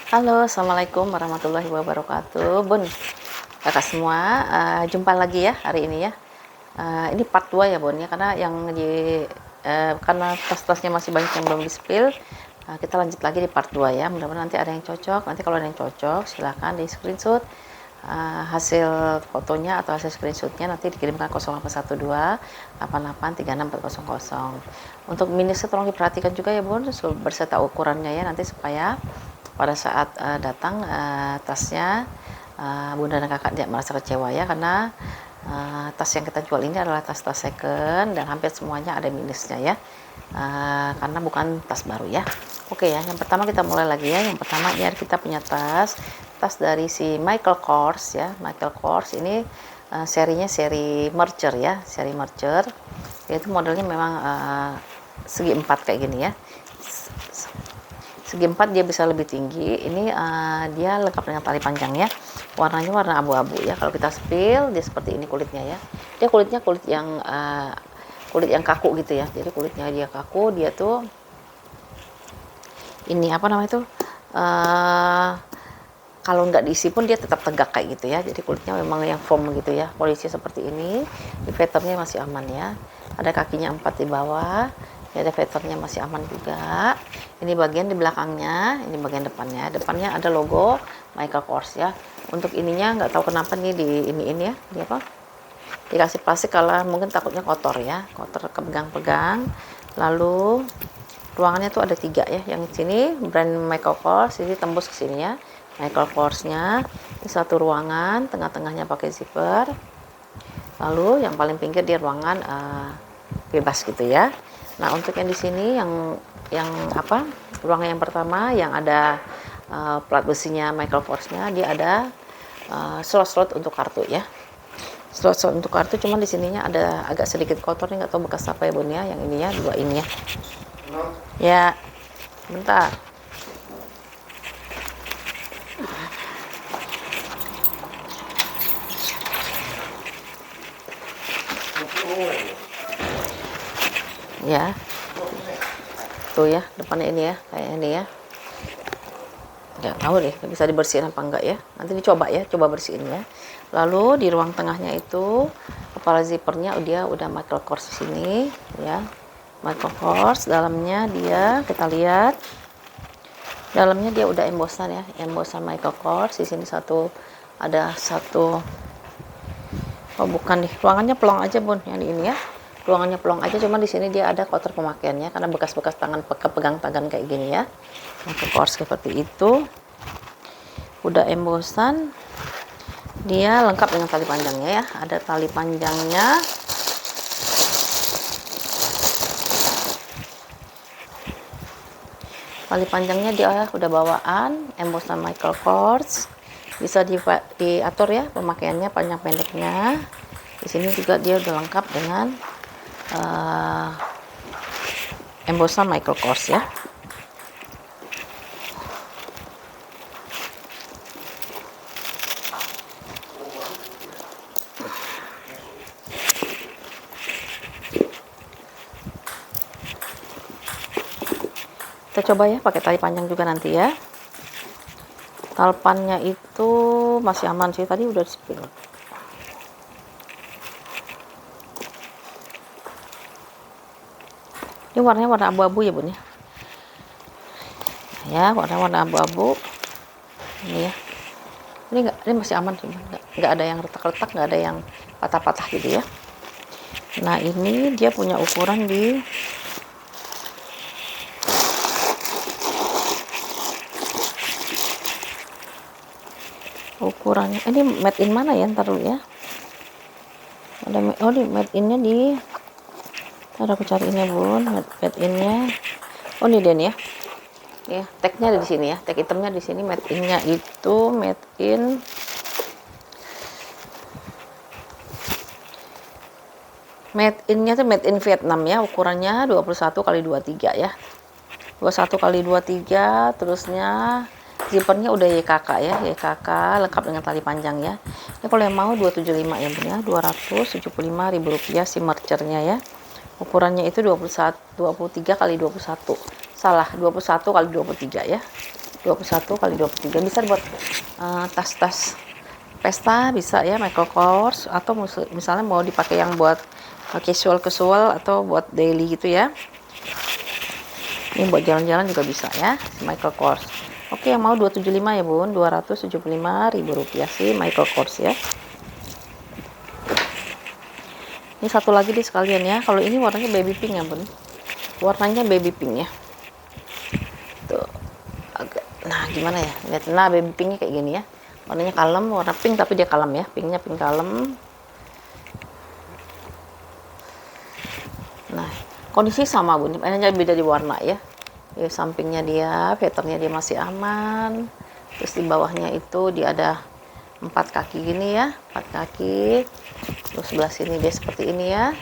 Halo, assalamualaikum warahmatullahi wabarakatuh. Bun, kakak semua, jumpa lagi ya hari ini ya. Ini part 2 ya Bun ya, karena karena tas-tasnya masih banyak yang belum di-spill. Kita lanjut lagi di part 2 ya. Mudah-mudahan nanti ada yang cocok. Nanti kalau ada yang cocok, silahkan di screenshot hasil fotonya atau hasil screenshotnya, nanti dikirimkan 0812 88 36 400. Untuk minusnya tolong diperhatikan juga ya Bun, berserta ukurannya ya, nanti supaya pada saat datang tasnya, bunda dan kakak tidak merasa kecewa ya, karena tas yang kita jual ini adalah tas-tas second dan hampir semuanya ada minusnya ya, karena bukan tas baru ya. Oke ya, yang pertama kita mulai lagi ya. Yang pertama ini kita punya tas dari si Michael Kors ya. Michael Kors ini serinya seri mercer ya, seri mercer. Yaitu modelnya memang segi 4 kayak gini ya. Segi 4 dia bisa lebih tinggi. Ini dia lengkap dengan tali panjang ya. Warnanya warna abu-abu ya. Kalau kita spill dia seperti ini kulitnya ya. Dia kulitnya kulit yang kaku gitu ya. Jadi kulitnya dia kaku, dia tuh ini apa namanya tuh, kalau nggak diisi pun dia tetap tegak kayak gitu ya. Jadi kulitnya memang yang foam gitu ya. Polisi seperti ini. Di vetternya masih aman ya. Ada kakinya 4 di bawah. Ya, ada vetternya masih aman juga. Ini bagian di belakangnya, ini bagian depannya. Depannya ada logo Michael Kors ya. Untuk ininya nggak tahu kenapa nih ini ya, dia apa? Dikasih plastik, kalau mungkin takutnya kotor ya, kotor kepegang-pegang. Lalu ruangannya tuh ada 3 ya. Yang sini brand Michael Kors, ini tembus ke sini ya. Michael Korsnya. Ini satu ruangan, tengah-tengahnya pakai zipper. Lalu yang paling pinggir dia ruangan bebas gitu ya. Nah, untuk yang di sini yang apa? Ruangan yang pertama yang ada plat besinya Michael Korsnya, dia ada slot-slot untuk kartu ya. Slot-slot untuk kartu, cuman di sininya ada agak sedikit kotor nih, nggak tahu bekas apa ya Bun ya. Yang ini ya, 2 ini ya. Ya, bentar. Ya, tuh ya depannya ini ya, kayak ini ya. Nggak tahu deh bisa dibersihin apa enggak ya, nanti dicoba ya, coba bersihin ya. Lalu di ruang tengahnya itu kepala zippernya dia udah Michael Kors di sini ya. Michael Kors, dalamnya dia kita lihat, dalamnya dia udah embossan ya, embossan Michael Kors. Di sini ada satu, oh bukan nih, ruangannya pelong aja Bun, yang di ini ya. Ruangannya pelong aja, cuman di sini dia ada kotor pemakaiannya karena bekas-bekas tangan pegang tangan kayak gini ya. Michael Kors seperti itu. Udah embossan. Dia lengkap dengan tali panjangnya ya. Ada tali panjangnya. Tali panjangnya dia udah bawaan embossan Michael Kors. Bisa diatur ya pemakaiannya, panjang pendeknya. Di sini juga dia udah lengkap dengan embossan Michael Kors ya. Kita coba ya pakai tali panjang juga nanti ya. Talpannya itu masih aman sih, tadi udah di spill. Ini warnanya warna abu-abu ya Bun ya. Ya, warna abu-abu. Ini ya. Ini masih aman sih, nggak ada yang retak-retak, nggak ada yang patah-patah gitu ya. Nah, ini dia punya ukuran di ukurannya. Ini made in mana ya? Ntar dulu ya. Ada di made innya di. Ntar aku cari ini Bun, made innya. Oh ini dia nih ya. Ya, tagnya ada di sini ya. Tag hitamnya di sini, made innya itu made in. Made innya tuh made in Vietnam ya. Ukurannya 21 kali 23 ya. 21 kali 23, terusnya zippernya udah YKK ya, YKK lengkap dengan tali panjang ya. Ini kalau yang mau 275 ya Bun ya, Rp275.000 si mercernya ya. Ukurannya itu 23 kali 21. Salah, 21 kali 23 ya. 21 kali 23 bisa buat tas-tas pesta bisa ya, Michael Kors, atau misalnya mau dipakai yang buat casual atau buat daily gitu ya. Ini buat jalan-jalan juga bisa ya, Michael Kors. Oke, yang mau 275 ya bun, 275.000 rupiah sih Michael Kors ya. Ini satu lagi deh sekalian ya, kalau ini warnanya baby pink ya bun, warnanya baby pink ya. Tuh, agak, nah gimana ya, lihat, nah baby pinknya kayak gini ya, warnanya kalem, warna pink tapi dia kalem ya, pinknya pink kalem. Nah, kondisi sama bun, hanya beda di warna ya. Di sampingnya dia, veternya dia masih aman. Terus di bawahnya itu dia ada 4 kaki gini ya, 4 kaki. Terus sebelah sini dia seperti ini ya.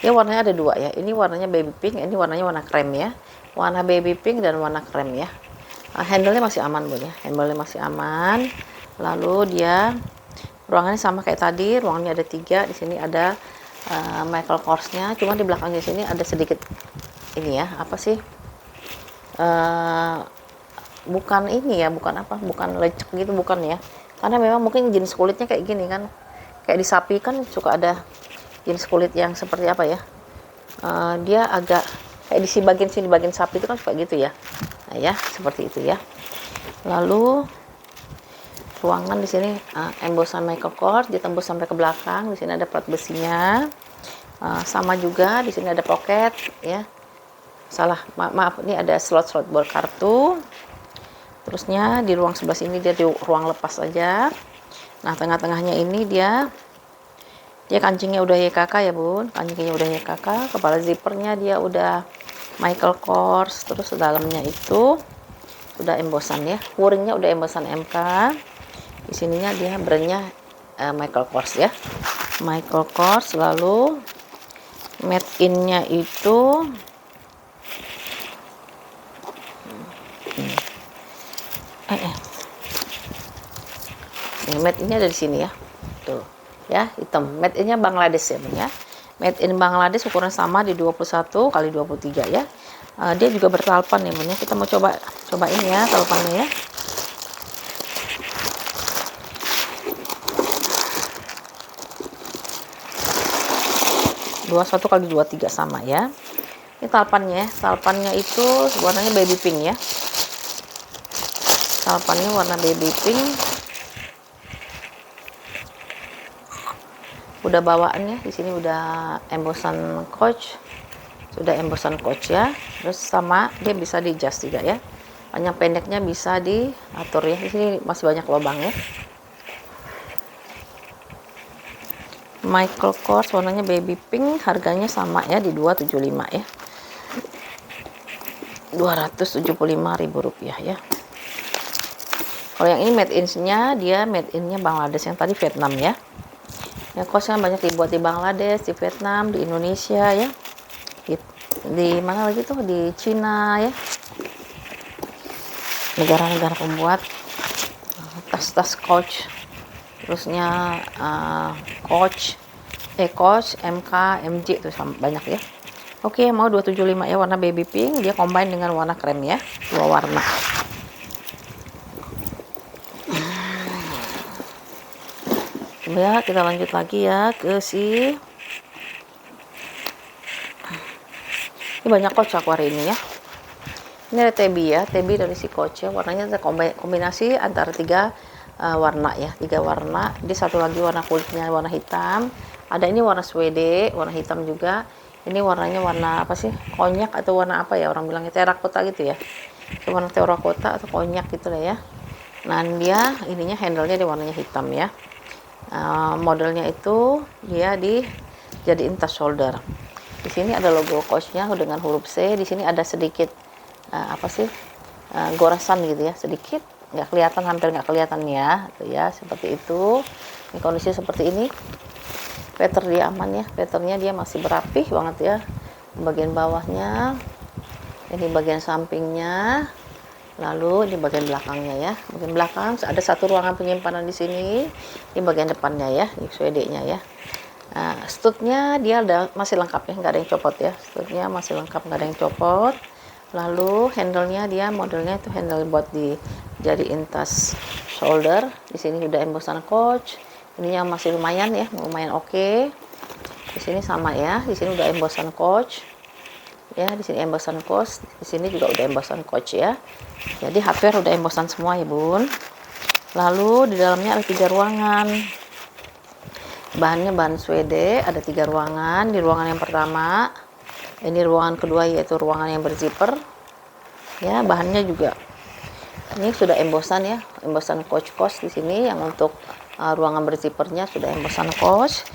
Dia warnanya ada 2 ya. Ini warnanya baby pink, ini warnanya warna krem ya. Warna baby pink dan warna krem ya. Handle-nya masih aman bun ya, handle-nya masih aman. Lalu dia ruangannya sama kayak tadi, ruangannya ada 3. Di sini ada Michael Kors-nya, cuma di belakangnya sini ada sedikit ini ya, apa sih, bukan ini ya, bukan apa, bukan lecek gitu, bukan ya, karena memang mungkin jenis kulitnya kayak gini kan, kayak di sapi kan suka ada jenis kulit yang seperti apa ya, dia agak kayak di bagian sini, bagian sapi itu kan suka gitu ya. Nah ya, seperti itu ya. Lalu ruangan di sini embosan Michael Kors ditembus sampai ke belakang. Di sini ada plat besinya, sama juga di sini ada pocket ya. Salah, maaf, ini ada slot buat kartu. Terusnya di ruang sebelah sini dia di ruang lepas aja. Nah tengah-tengahnya ini dia kancingnya udah YKK ya bun, kancingnya udah YKK, kepala zippernya dia udah Michael Kors. Terus dalamnya itu udah embosan ya, puringnya udah embosan MK. Di sininya dia brandnya Michael Kors ya, Michael Kors. Lalu made in-nya itu ini made in-nya dari sini ya, tuh ya, hitam. Made in-nya Bangladesh ya bun ya, made in Bangladesh, ukuran sama di 21 kali 23 ya. Dia juga bertalpan ya bun ya. Kita mau coba ini ya talpannya ya. 21 kali 23 sama ya. Ini talpannya itu warnanya baby pink ya. Talpannya warna baby pink. Udah bawaannya di sini udah embosan Coach. Sudah embosan Coach ya. Terus sama dia bisa di adjust juga ya. Panjang pendeknya bisa diatur ya. Di sini masih banyak lubang ya. Michael Kors warnanya baby pink, harganya sama ya di 275 ya. 275.000 rupiah ya. Kalau yang ini made in-nya, dia made in-nya Bangladesh, yang tadi Vietnam ya. Ya kosnya banyak dibuat di Bangladesh, di Vietnam, di Indonesia ya. Di mana lagi tuh, di Cina ya. Negara-negara pembuat tas-tas Coach. Terusnya Coach, MK, MJ itu banyak ya. Oke, mau 275 ya, warna baby pink, dia combine dengan warna krem ya, 2 warna. Ya, kita lanjut lagi ya ke ini banyak Coach aku hari ini ya. Ini ada Tebi ya, Tebi dari si Coach ya, warnanya kombinasi antara 3 warna ya, 3 warna. Jadi satu lagi warna kulitnya warna hitam, ada ini warna suede warna hitam juga. Ini warnanya warna apa sih, konyak atau warna apa ya, orang bilangnya terakota gitu ya, warna terakota atau konyak gitu lah ya. Nah dia ininya handle-nya dia warnanya hitam ya. Modelnya itu dia dijadiin tas shoulder. Di sini ada logo Coach-nya dengan huruf C. Di sini ada sedikit apa sih, goresan gitu ya, sedikit, nggak kelihatan, hampir nggak kelihatan ya, tuh ya, seperti itu. Ini kondisi seperti ini. Veter dia aman ya, veternya dia masih berapih banget ya. Bagian bawahnya, ini bagian sampingnya, lalu di bagian belakangnya ya. Bagian belakang ada satu ruangan penyimpanan di sini. Ini bagian depannya ya, di suede-nya ya. Stud-nya dia masih lengkap ya, nggak ada yang copot ya. Stud-nya masih lengkap, nggak ada yang copot. Lalu handle-nya dia modelnya itu handle buat dijadiin tas shoulder. Di sini udah embosan Coach. Ininya masih lumayan ya, lumayan oke. Di sini sama ya, di sini udah embosan Coach. Ya, di sini embosan Coach, di sini juga udah embosan Coach ya. Jadi hardware udah embosan semua ya, Bun. Lalu di dalamnya ada 3 ruangan. Bahannya bahan Swede, ada 3 ruangan. Di ruangan yang pertama, ini ruangan kedua yaitu ruangan yang berzipper. Ya, bahannya juga ini sudah embosan ya, embosan Coach di sini yang untuk ruangan berzippernya sudah embosan Coach.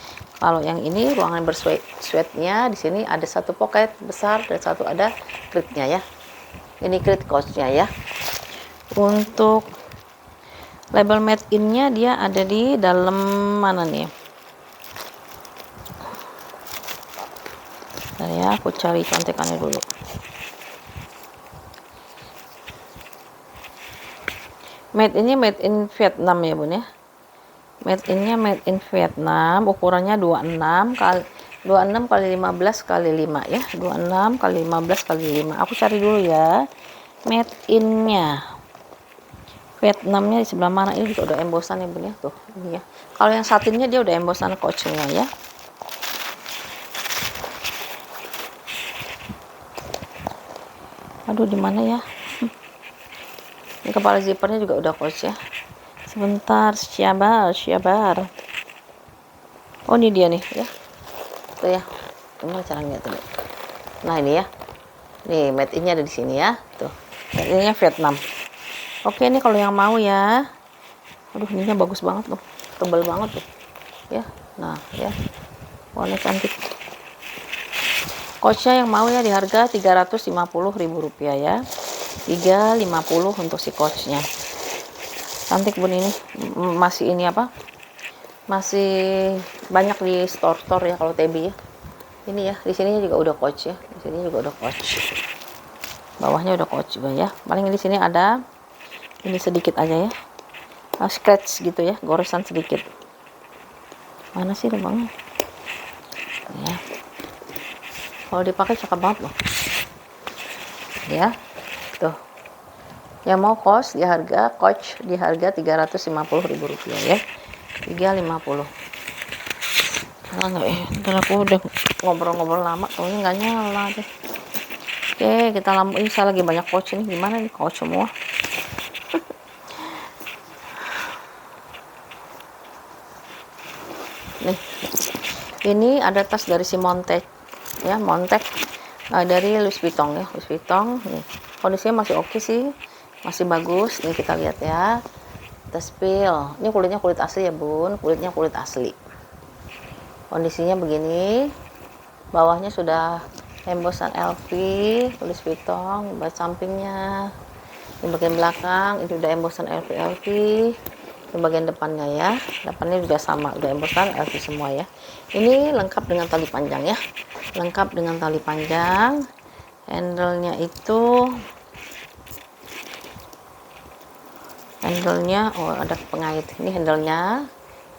Kalau yang ini ruangan bersweatnya di sini ada 1 pocket besar dan 1 ada kritnya ya. Ini krit Coach-nya ya. Untuk label made in-nya dia ada di dalam mana nih? Bentar ya, aku cari contekannya dulu. Made in-nya made in Vietnam ya, Bun ya. Made in-nya made in Vietnam, ukurannya 26 kali 15 kali 5 ya. 26 kali 15 kali 5. Aku cari dulu ya. Made in-nya. Vietnamnya di sebelah mana? Ini juga udah embosan ya, Bun ya. Tuh, ini ya. Kalau yang satinnya dia udah embosan Coach-nya ya. Aduh, di mana ya? Ini kepala zippernya juga udah Coach ya. Sebentar, syabar. Oh, ini dia nih ya. Tuh ya. Gimana cara lihat tuh? Nah, ini ya. Nih, made in-nya ada di sini ya. Tuh. Made in-nya Vietnam. Oke, ini kalau yang mau ya. Aduh, ininya bagus banget loh. Tebal banget tuh. Ya. Nah, ya. Warna cantik. Coach-nya yang mau ya di harga Rp350.000 ya. 350 untuk si Coach-nya. Cantik, Bun, ini. Masih ini apa? Masih banyak di store-store ya kalau TB ya. Ini ya, di sini juga udah Coach ya. Di sini juga udah Coach. Bawahnya udah Coach juga ya. Paling di sini ada ini sedikit aja ya. Scratch gitu ya, goresan sedikit. Mana sih lubangnya? Ya. Kalau dipakai cakep banget loh. Ya. Tuh. Yang mau Coach di harga Rp350.000 ya. 350. Nah, enggak ya. Ntar aku udah ngobrol-ngobrol lama, taunya nggak nyala deh. Oke, kita lampuin. Saya lagi banyak Coach ini. Gimana nih Coach semua? Nih. Ini ada tas dari si Montec ya, Montec dari Louis Vuitton ya, Louis Vuitton. Nih, kondisinya masih oke sih, masih bagus. Nih kita lihat ya, tas pil. Ini kulitnya kulit asli ya, Bun, kulitnya kulit asli. Kondisinya begini, bawahnya sudah embosan LV, Louis Vuitton. Buat sampingnya, di bagian belakang itu udah embosan LV. Di bagian depannya ya, depannya juga sama, udah embosan LV semua ya. Ini lengkap dengan tali panjang ya, lengkap dengan tali panjang. Handle-nya itu oh ada pengait. Ini handle-nya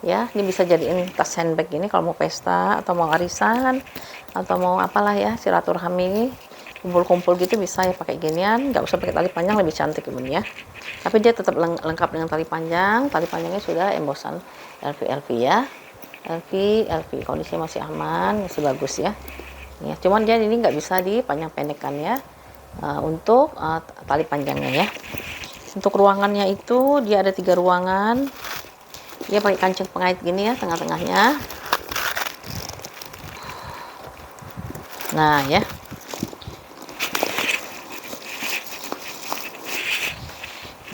ya, ini bisa jadiin tas handbag ini kalau mau pesta atau mau arisan atau mau apalah ya, silaturahmi, kumpul-kumpul gitu bisa ya pakai ginian. Nggak usah pakai tali panjang, lebih cantik ya. Tapi dia tetap lengkap dengan tali panjang. Tali panjangnya sudah embosan LV ya. LV kondisinya masih aman, masih bagus ya. Ya, cuman dia ini nggak bisa dipanjang pendekkan ya, untuk tali panjangnya ya. Untuk ruangannya itu dia ada 3 ruangan. Dia pakai kancing pengait gini ya, tengah-tengahnya. Nah ya.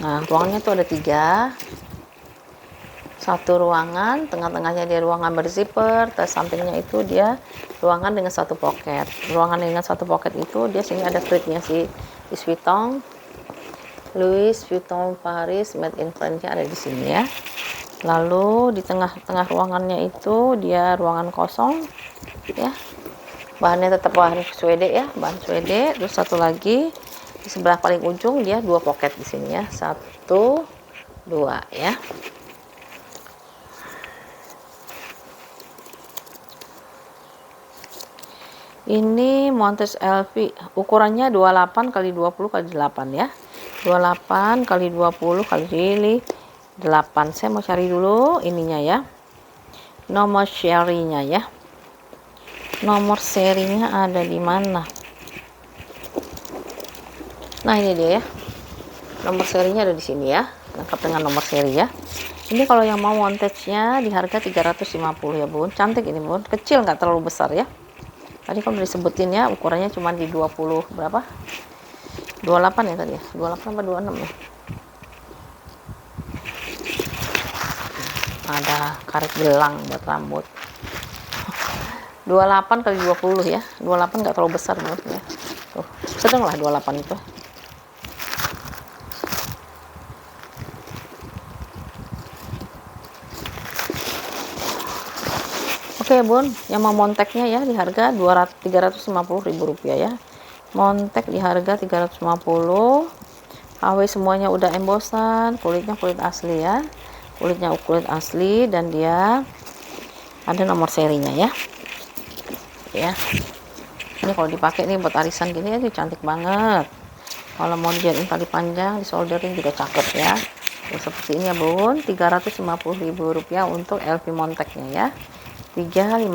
Nah, ruangannya tuh ada 3. Satu ruangan, tengah-tengahnya dia ruangan berzipper, terus sampingnya itu dia ruangan dengan 1 pocket. Ruangan dengan 1 pocket itu dia sini ada kritnya si Louis Vuitton Paris Made in France-nya ada di sini ya. Lalu di tengah-tengah ruangannya itu dia ruangan kosong ya. Bahannya tetap bahan Swede ya, bahan Swede. Terus satu lagi di sebelah paling ujung dia 2 pocket di sini ya. 1, 2 ya. Ini Montes LV, ukurannya 28 kali 20 kali 8 ya. 28 kali 20 kali 8. Saya mau cari dulu ininya ya. Nomor serinya ya. Nomor serinya ada di mana? Nah, ini dia ya. Nomor serinya ada di sini ya. Lengkap dengan nomor seri ya. Ini kalau yang mau montage-nya di harga 350 ya, Bun. Cantik ini, Bun. Kecil, nggak terlalu besar ya. Tadi kalau udah disebutin ya, ukurannya cuma di 20 berapa? 28 ya tadi ya. 28 apa 26 ya? Ada karet gelang buat rambut. 28 kali 20 ya. 28 nggak terlalu besar menurut ya. Tuh, sedang lah 28 itu. Oke, Bun, yang mau monteknya ya di harga 350.000 rupiah ya. Montek di harga 350. KW semuanya udah embosan, kulitnya kulit asli ya. Kulitnya kulit asli dan dia ada nomor serinya ya. Ya. Ini kalau dipakai nih buat arisan gini ya, cantik banget. Kalau mau dijadiin tali panjang, di soldering juga cakep ya. Seperti ini ya, Bun. 350.000 rupiah untuk LV monteknya ya. 350.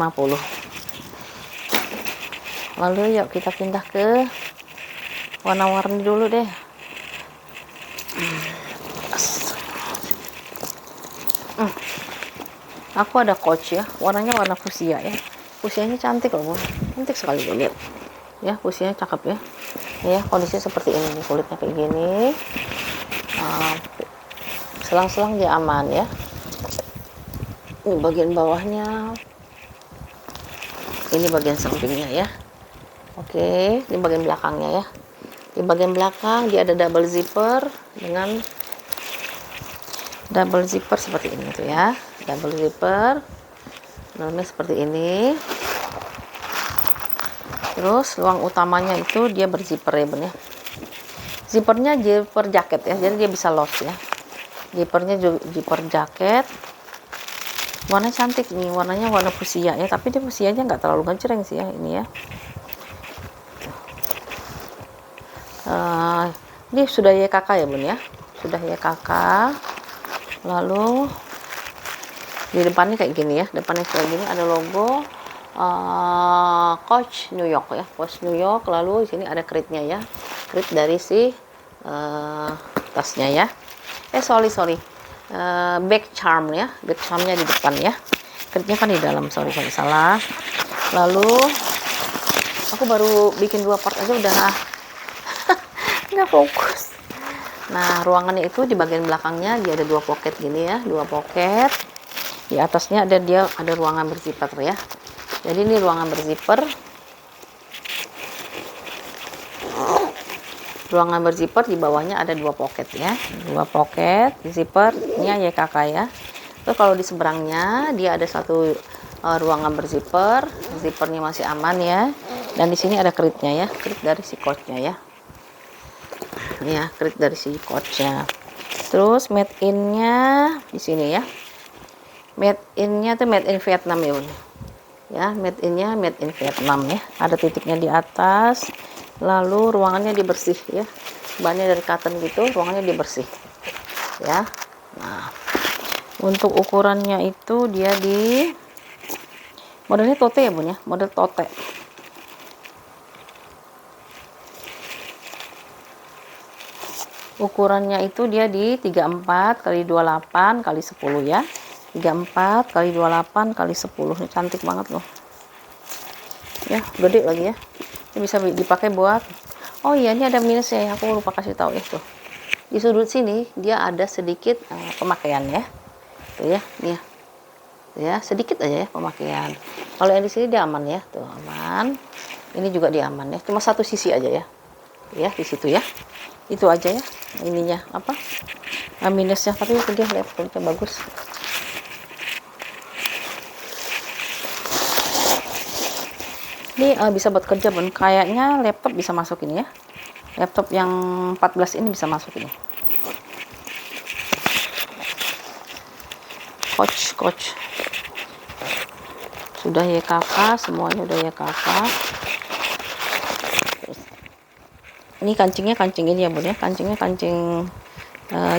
Lalu yuk kita pindah ke warna-warni dulu deh. Aku ada coach ya, warnanya warna fuchsia ya. Fuchsianya cantik loh, Bun. Cantik sekali lihat. Ya, fuchsianya cakep ya. Ya, kondisinya seperti ini, kulitnya kayak gini. Selang-selang dia aman ya. Ini bagian bawahnya. Ini bagian sampingnya ya. Oke, ini bagian belakangnya ya. Di bagian belakang dia ada double zipper dengan double zipper seperti ini tuh ya. Double zipper. Dalamnya seperti ini. Terus ruang utamanya itu dia berzipper ya, Bun ya. Zippernya zipper jaket ya. Jadi dia bisa loss ya. Zippernya juga zipper jaket. Warna cantik nih, warnanya warna fuchsia ya, tapi dia fuchsianya nggak terlalu ngejreng sih ya ini ya. Ini sudah YKK ya, Bun ya, sudah YKK. Lalu di depannya kayak gini ya, depannya kayak gini ada logo Coach New York ya, Coach New York. Lalu di sini ada kritnya ya, krit dari si tasnya ya. Sorry. Back charm ya, back charmnya di depan ya, kritnya kan di dalam. Sorry salah. Lalu aku baru bikin 2 part aja udah nggak fokus. Nah, ruangannya itu di bagian belakangnya dia ada 2 pocket gini ya, 2 pocket. Di atasnya ada ruangan berzipper ya. Jadi ini ruangan berzipper. Ruangan berzipper, di bawahnya ada 2 pocket ya, 2 pocket zippernya YKK ya. Terus kalau di seberangnya dia ada satu ruangan berzipper, zippernya masih aman ya. Dan di sini ada kritnya ya, krit dari si coachnya ya. Ya, krit dari si coachnya. Terus made in-nya di sini ya. Made in-nya tuh made in Vietnam ya, Bun. Ya, made in-nya made in Vietnam ya. Ada titiknya di atas. Lalu ruangannya dibersih ya, bahannya dari cotton gitu, ruangannya dibersih ya. Nah, untuk ukurannya itu dia di modelnya tote ya, Bun ya, model tote. Ukurannya itu dia di 34 kali 28 kali 10 ya. 34 kali 28 kali 10. Ini cantik banget loh ya, gede lagi ya. Ini bisa dipakai buat, oh iya, ini ada minusnya ya, aku lupa kasih tahu itu. Di sudut sini dia ada sedikit pemakaian ya. Tuh ya, nih ya, sedikit aja ya pemakaian. Kalau yang di sini dia aman ya, tuh aman. Ini juga dia aman ya, cuma satu sisi aja ya. Ya, di situ ya. Itu aja ya. Ininya apa? Minusnya, tapi itu dia lihat kulitnya bagus. Ini bisa buat kerja, Bun. Kayaknya laptop bisa masuk ini ya. Laptop yang 14 ini bisa masuk ini. Coach. Sudah YKK, semuanya udah YKK. Ini kancingnya kancing ini ya bun ya, kancingnya kancing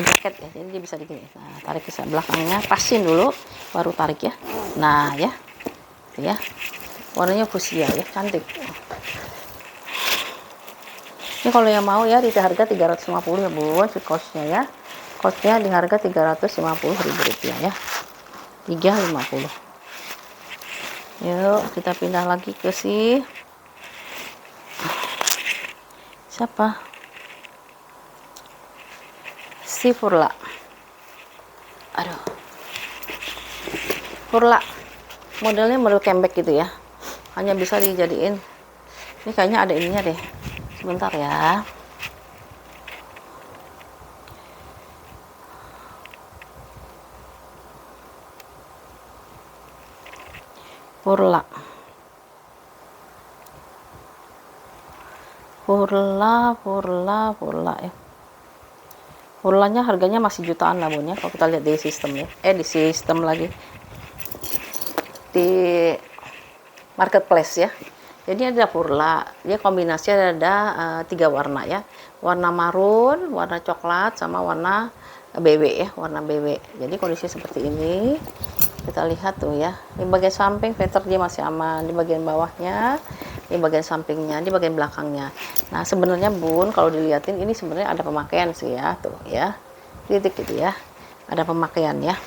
jaket ya, jadi dia bisa digini. Nah, tarik ke belakangnya, pasin dulu, baru tarik ya. Nah ya, itu ya, warnanya fuchsia ya, cantik. Ini kalau yang mau ya di harga 350 ya bun, si kaosnya ya. Kaosnya di harga Rp350.000 ya, 350. Yuk kita pindah lagi ke siapa, si Furla. Aduh, Furla modelnya model comeback gitu ya, hanya bisa dijadiin, ini kayaknya ada ininya deh, sebentar ya. Furla ya. Furlanya harganya masih jutaan lah bun ya, kalau kita lihat di sistem ya, di sistem lagi di marketplace ya. Jadi ada Furla, dia kombinasi ada 3 warna ya, warna marun, warna coklat, sama warna BW ya, warna BW. Jadi kondisi seperti ini, kita lihat tuh ya, di bagian samping feather dia masih aman, di bagian bawahnya, di bagian sampingnya, di bagian belakangnya. Nah sebenarnya bun, kalau dilihatin ini sebenarnya ada pemakaian sih ya, tuh ya, titik gitu ya, ada pemakaian ya.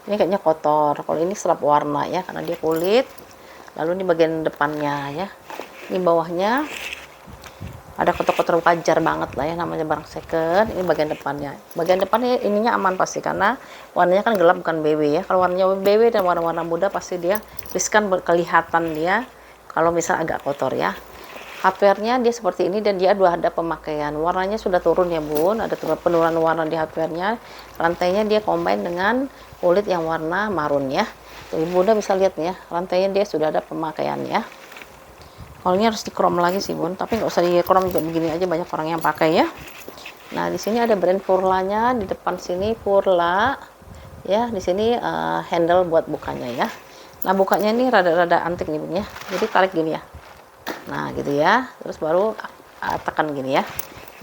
Ini kayaknya kotor, kalau ini serap warna ya, karena dia kulit. Lalu di bagian depannya ya, ini bawahnya ada kotor-kotor wajar banget lah ya, namanya barang second. Ini bagian depannya, ininya aman pasti, karena warnanya kan gelap, bukan BW ya. Kalau warnanya BW dan warna-warna muda pasti dia riskan kelihatan dia kalau misal agak kotor ya. Hardware-nya dia seperti ini, dan dia ada pemakaian, warnanya sudah turun ya bun, ada penurunan warna di hardware-nya. Rantainya dia combine dengan kulit yang warna marun ya. Tuh, bunda bisa lihat nih ya, rantainya dia sudah ada pemakaian ya. Kalau ini harus di-chrome lagi sih bun, tapi nggak usah di-chrome juga, begini aja banyak orang yang pakai ya. Nah di sini ada brand Furlanya, di depan sini Furla ya, di sini handle buat bukanya ya. Nah bukanya ini rada-rada antik nih bun ya, jadi tarik gini ya, nah gitu ya, terus baru tekan gini ya.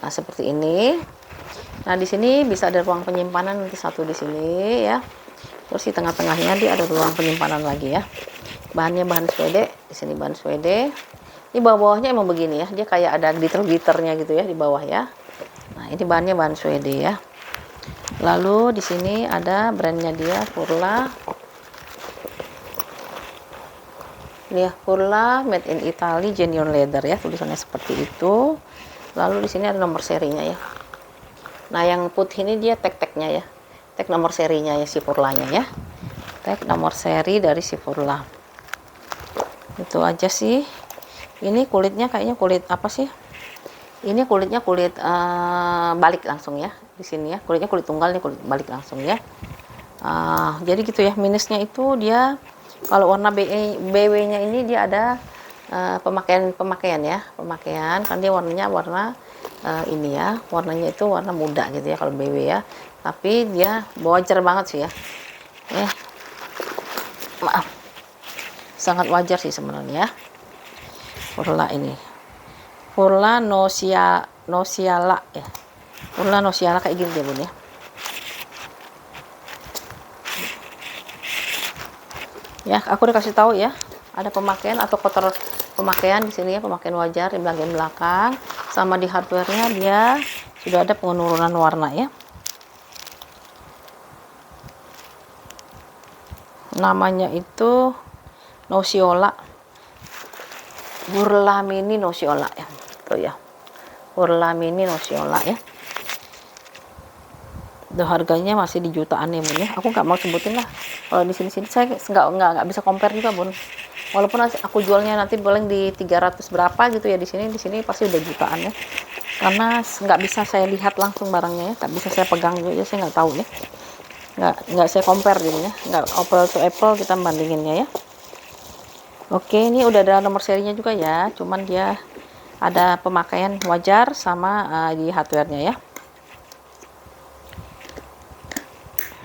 Nah seperti ini. Nah di sini bisa ada ruang penyimpanan nanti satu di sini ya. Terus di tengah-tengahnya dia ada ruang penyimpanan lagi ya. Bahannya bahan Swede, di sini bahan Swede. Ini bawah-bawahnya emang begini ya, dia kayak ada glitter-glitternya gitu ya di bawah ya. Nah ini bahannya bahan Swede ya. Lalu di sini ada brandnya dia, Furla. Ini ya, Furla made in Italy, genuine leather ya, tulisannya seperti itu. Lalu di sini ada nomor serinya ya. Nah yang putih ini dia tag-tagnya ya, tag nomor serinya ya si Furlanya ya, tag nomor seri dari si Furla. Itu aja sih. Ini kulitnya kayaknya kulit apa sih, ini kulitnya kulit balik langsung ya, di sini ya kulitnya kulit tunggal, nih kulit balik langsung ya. Jadi gitu ya, minusnya itu dia kalau warna BW nya ini dia ada pemakaian ya, kan dia warnanya warna ini ya, warnanya itu warna muda gitu ya kalau BW ya, tapi dia wajar banget sih ya, maaf, sangat wajar sih sebenarnya. Furla ini, Furla Nosiala ya, Furla Nosiala kayak gini ya bun ya. Ya aku udah kasih tahu ya, ada pemakaian atau kotor pemakaian di sini ya, pemakaian wajar di bagian belakang, sama di hardware-nya dia sudah ada penurunan warna ya. Namanya itu Nosiola, Furla Mini Nosiola ya, tuh ya, Furla Mini Nosiola ya. Harganya masih di jutaan ya bun ya, aku nggak mau sebutin lah, kalau di sini saya nggak bisa compare juga bun, walaupun aku jualnya nanti boleh di 300 berapa gitu ya, di sini pasti udah jutaan ya, karena nggak bisa saya lihat langsung barangnya ya, nggak bisa saya pegang juga, saya nggak tahu ya, nggak saya compare jadinya, nggak apple to apple kita bandinginnya ya. Oke, ini udah ada nomor serinya juga ya, cuman dia ada pemakaian wajar sama di hardware-nya ya.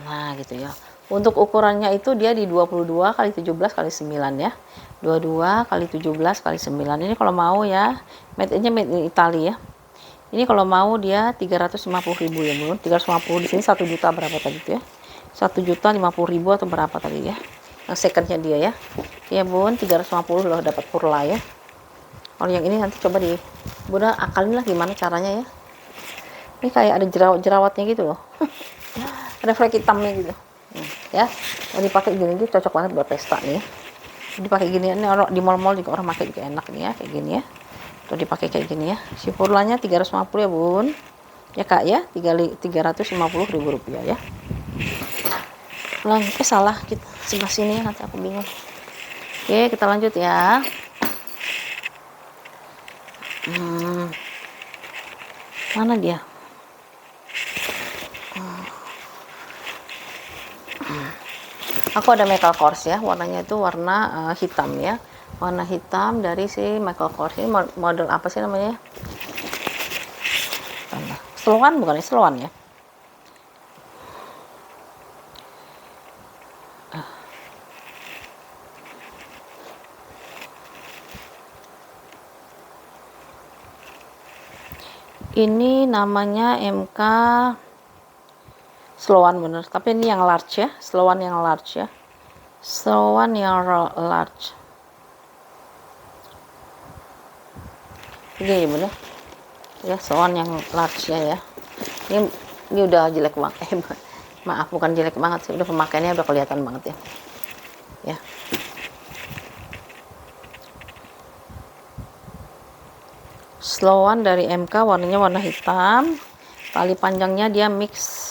Nah gitu ya, untuk ukurannya itu dia di 22 x 17 x 9 ya, 22 x 17 x 9. Ini kalau mau ya, made in Italy ya. Ini kalau mau dia 350.000 ya bun. 350 di sini 1 juta berapa tadi tuh ya? 1.050.000 atau berapa tadi ya? Yang secondnya dia ya. Ya bun, 350 loh dapat purla ya. Kalau yang ini nanti coba di bunda akalin lah gimana caranya ya. Ini kayak ada jerawat-jerawatnya gitu loh. Ada flek hitamnya gitu. Ya. Kalau dipakai gini gitu cocok banget buat pesta nih ya. Dipakai gini ini orang di mall-mall juga orang pakai juga enak nih ya kayak gini ya. Tuh dipakai kayak gini ya. Si purlanya 350 ya bun. Ya kak ya, 350.000 rupiah ya. Lanjut, salah kita sebelah sini ya, nanti aku bingung. Oke, kita lanjut ya. Mana dia? Aku ada Michael Kors ya, warnanya itu warna hitam ya. Warna hitam dari si Michael Kors ini model apa sih namanya? Sloan bukan ya? Sloan ya. Ini namanya MK Sloan bener, tapi ini yang large ya, Sloan yang large ya, Sloan yang large. Ini bener, ya Sloan yang large ya. Ini udah jelek banget, maaf bukan jelek banget sih, udah pemakaiannya udah kelihatan banget ya. Ya. Sloan dari MK warnanya warna hitam, tali panjangnya dia mix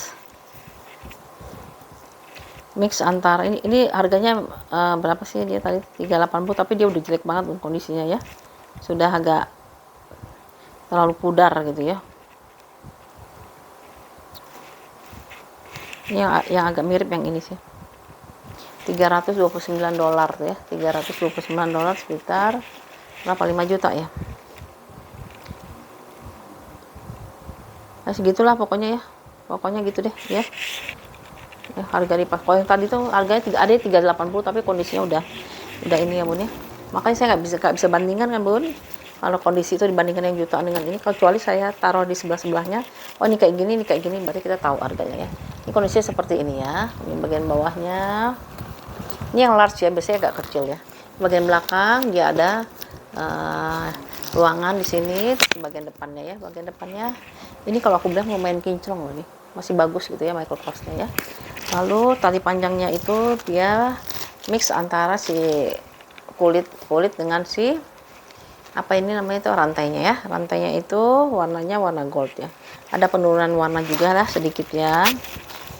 antara ini harganya berapa sih dia tadi 380, tapi dia udah jelek banget kondisinya ya, sudah agak terlalu pudar gitu ya. Ini yang agak mirip yang ini sih, $329 ya, $329 sekitar berapa, 5 juta ya. Nah, segitulah pokoknya ya, pokoknya gitu deh ya. Harga di pas yang tadi tuh harganya ada 380, tapi kondisinya udah ini ya bun ya. Makanya saya nggak bisa bandingkan kan bun, kalau kondisi itu dibandingkan yang jutaan dengan ini, kecuali saya taruh di sebelahnya, oh ini kayak gini berarti kita tahu harganya ya. Ini kondisinya seperti ini ya. Ini bagian bawahnya, ini yang large ya, biasanya agak kecil ya. Bagian belakang dia ada ruangan di sini, bagian depannya ya, bagian depannya ini kalau aku bilang lumayan kinclong loh nih, masih bagus gitu ya Michael Korsnya ya. Lalu tali panjangnya itu dia mix antara si kulit dengan si apa ini namanya itu rantainya ya. Rantainya itu warnanya warna gold ya. Ada penurunan warna juga lah sedikit ya.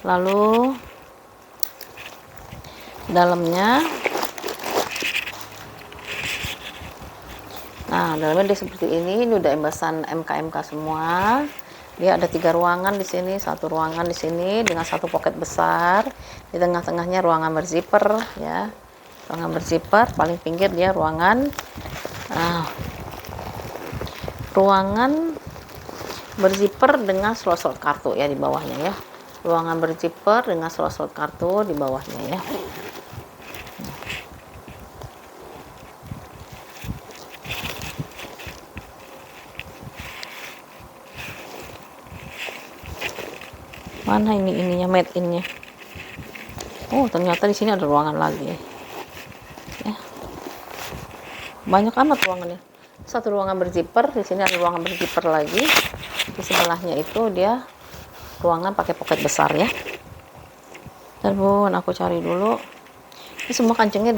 Lalu dalamnya, nah dalamnya dia seperti ini udah embasan MK semua. Dia ada 3 ruangan di sini, 1 ruangan di sini dengan 1 pocket besar. Di tengah-tengahnya ruangan berzipper ya. Ruangan berzipper, paling pinggir dia ruangan berzipper dengan slot kartu ya di bawahnya ya. Ruangan berzipper dengan slot kartu di bawahnya ya. Mana ininya made in-nya? Oh, ternyata di sini ada ruangan lagi ya. Banyak amat ruangannya. 1 ruangan berzipper, di sini ada ruangan berzipper lagi. Di sebelahnya itu dia ruangan pakai pocket besar ya. Dan bun, aku cari dulu. Ini semua kancingnya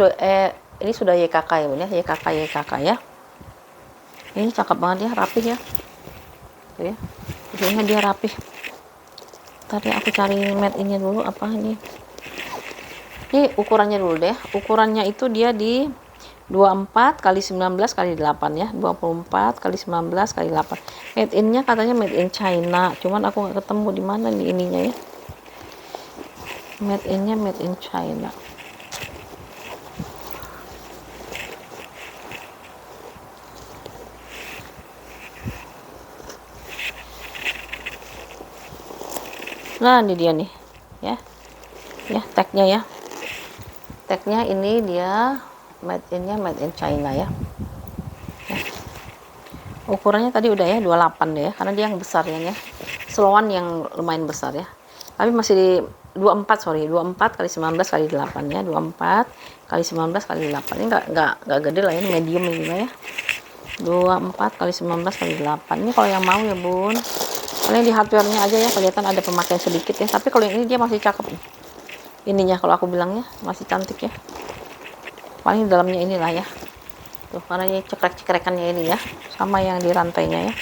ini sudah YKK ya bun ya, YKK ya. Ini cakep banget ya, rapih ya. Tuh ya. Jadinya dia rapih. Tadi aku cari made in-nya dulu apa ini. Ini ukurannya dulu deh. Ukurannya itu dia di 24 kali 19 kali 8 ya. 24 kali 19 kali 8. Made in-nya katanya made in China. Cuman aku nggak ketemu di mana nih ininya ya. Made in-nya made in China. Nah ini dia nih ya, tagnya ya, tagnya ini dia made in China ya. ukurannya tadi udah ya 28 deh ya, karena dia yang besar ya, seloan yang lumayan besar ya, tapi masih di 24, sorry, 24 kali 19 kali 8 ya, 24 kali 19 kali 8, ini nggak gede lah ya, ini medium ini ya, 24 kali 19 kali 8. Ini kalau yang mau ya bun, kalian di hardware-nya aja ya, kelihatan ada pemakaian sedikit ya, tapi kalau yang ini dia masih cakep nih ininya, kalau aku bilangnya masih cantik ya, paling dalamnya inilah ya tuh, karena ini cekrek-cekrekannya ini ya, sama yang di rantainya ya.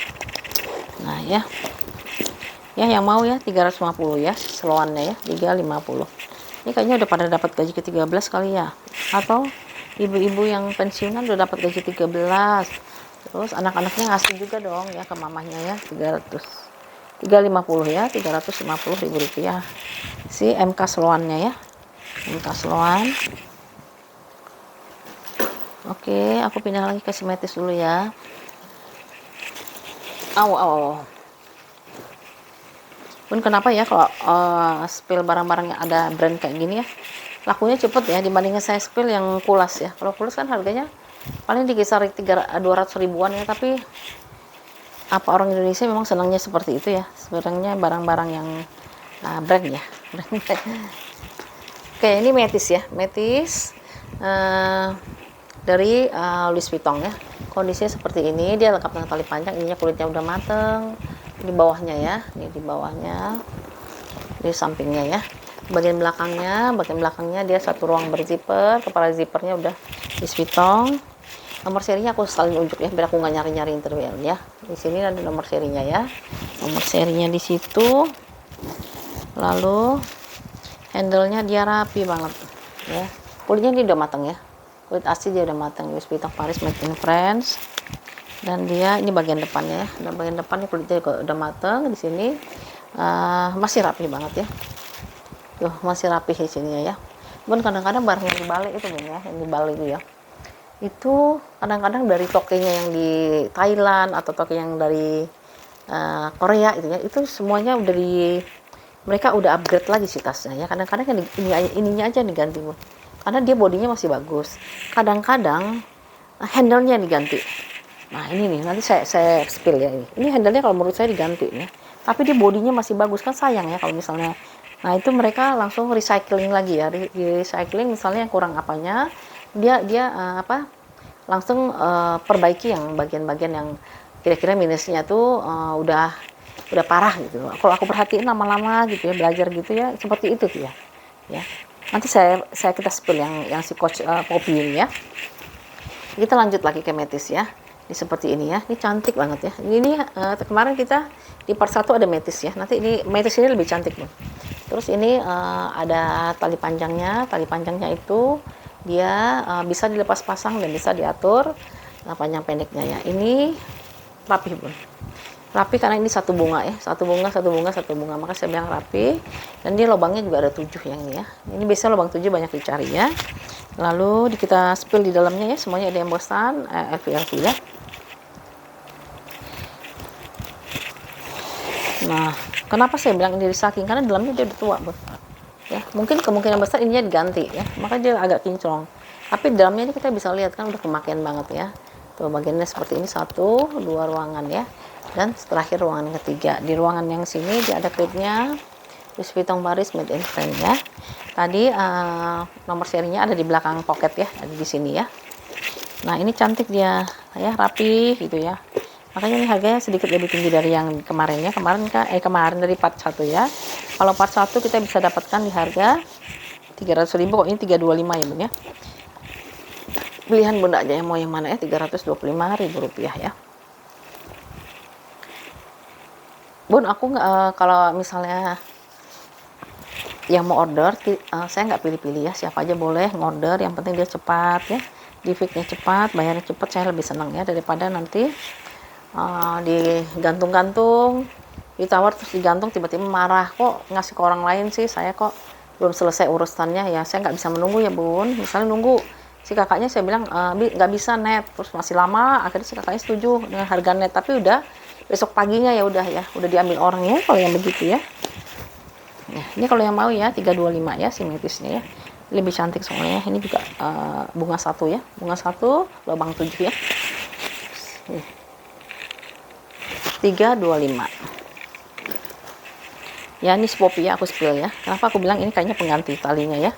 Nah ya, yang mau ya 350 ya seloannya ya, 350. Ini kayaknya udah pada dapat gaji ke-13 kali ya, atau ibu-ibu yang pensiunan udah dapat gaji 13, terus anak-anaknya ngasih juga dong ya ke mamahnya ya, 350 ya, 350.000 rupiah si MK seloannya ya, MK seloan. Oke, aku pindah lagi ke simetris dulu ya. Pun kenapa ya kalau spill barang-barang yang ada brand kayak gini ya, lakunya cepet ya dibandingin saya spill yang kulas ya. Kalau kulas kan harganya paling di kisar 200 ribuan ya, tapi apa orang Indonesia memang senangnya seperti itu ya, sebenarnya barang-barang yang brand ya. Oke, ini metis ya, metis dari Louis Vuitton ya, kondisinya seperti ini, dia lengkap dengan tali panjang, ininya kulitnya udah mateng, di bawahnya ya, ini di bawahnya, di sampingnya ya, bagian belakangnya dia satu ruang berzipper, kepala zippernya udah Louis Vuitton. Nomor serinya aku sekalian unjuk ya, biar aku nggak nyari-nyari interval ya. Di sini ada nomor serinya ya, nomor serinya di situ. Lalu handle-nya dia rapi banget ya, kulitnya ini udah matang ya, kulit asli dia udah matang, Louis Vuitton Paris made in France. Dan dia ini bagian depannya ya, dan bagian depannya kulitnya juga udah matang. Di sini masih rapi banget ya, tuh masih rapi di sini ya. Cuman kadang-kadang barang yang dibalik itu bun ya, yang dibalik itu ya, itu kadang-kadang dari tokonya yang di Thailand atau toko yang dari Korea itu ya, itu semuanya udah mereka udah upgrade lagi sih tasnya ya. Kadang-kadang ininya aja diganti bun, karena dia bodinya masih bagus. Kadang-kadang handle-nya diganti. Nah ini nih, nanti saya spill ya, ini handle-nya kalau menurut saya diganti ya, tapi dia bodinya masih bagus, kan sayang ya kalau misalnya. Nah itu mereka langsung recycling lagi ya, recycling misalnya yang kurang apanya, dia langsung perbaiki yang bagian-bagian yang kira-kira minusnya tuh udah parah gitu. Kalau aku perhatiin lama-lama gitu ya, belajar gitu ya, seperti itu tuh ya. Nanti kita spill yang si coach Poppy ini ya. Kita lanjut lagi ke metis ya. Ini seperti ini ya, ini cantik banget ya. Ini kemarin kita di part 1 ada metis ya, nanti ini metis ini lebih cantik nih. Terus ini ada tali panjangnya itu dia bisa dilepas pasang dan bisa diatur panjang pendeknya ya. Ini rapi bun, rapi karena ini satu bunga ya, satu bunga, maka saya bilang rapi. Dan dia lubangnya juga ada 7 yang ini ya, ini biasanya lubang 7 banyak dicari ya. Lalu kita spill di dalamnya ya, semuanya ada embosan LV ya. Nah kenapa saya bilang ini recycling, karena dalamnya dia udah tua bun ya, mungkin kemungkinan besar ininya diganti ya, maka dia agak kinclong, tapi dalamnya ini kita bisa lihat kan udah pemakaian banget ya. Tuh bagiannya seperti ini, 1, 2 ruangan ya, dan terakhir ruangan ketiga. Di ruangan yang sini dia ada klipnya Louis Vuitton Paris made in France ya. Tadi nomor serinya ada di belakang pocket ya, ada di sini ya. Nah ini cantik dia ya, rapi gitu ya, makanya ini harganya sedikit lebih tinggi dari yang kemarin ya. Kemarin dari part 1 ya. Kalau part 1 kita bisa dapatkan di harga 300.000, kok ini 325 ya bun ya. Pilihan bunda aja yang mau yang mana ya, 325.000 rupiah ya bun. Aku kalau misalnya yang mau order, saya nggak pilih-pilih ya, siapa aja boleh ngorder, yang penting dia cepat ya, di fix-nya cepat, bayarnya cepat, saya lebih senang ya, daripada nanti digantung-gantung, ditawar terus digantung, tiba-tiba marah, kok ngasih ke orang lain sih, saya kok belum selesai urusannya ya. Saya nggak bisa menunggu ya bun, misalnya nunggu si kakaknya, saya bilang nggak bisa net, terus masih lama, akhirnya si kakaknya setuju dengan harga net, tapi udah besok paginya ya udah diambil orangnya. Kalau yang begitu ya. Nah, ini kalau yang mau ya 325 ya simetrisnya ya, lebih cantik soalnya. Ini juga bunga 1 ya, bunga 1 lubang 7 ya. 325. Ya, ini Poppy ya, aku spill ya. Kenapa aku bilang ini kayaknya pengganti talinya ya.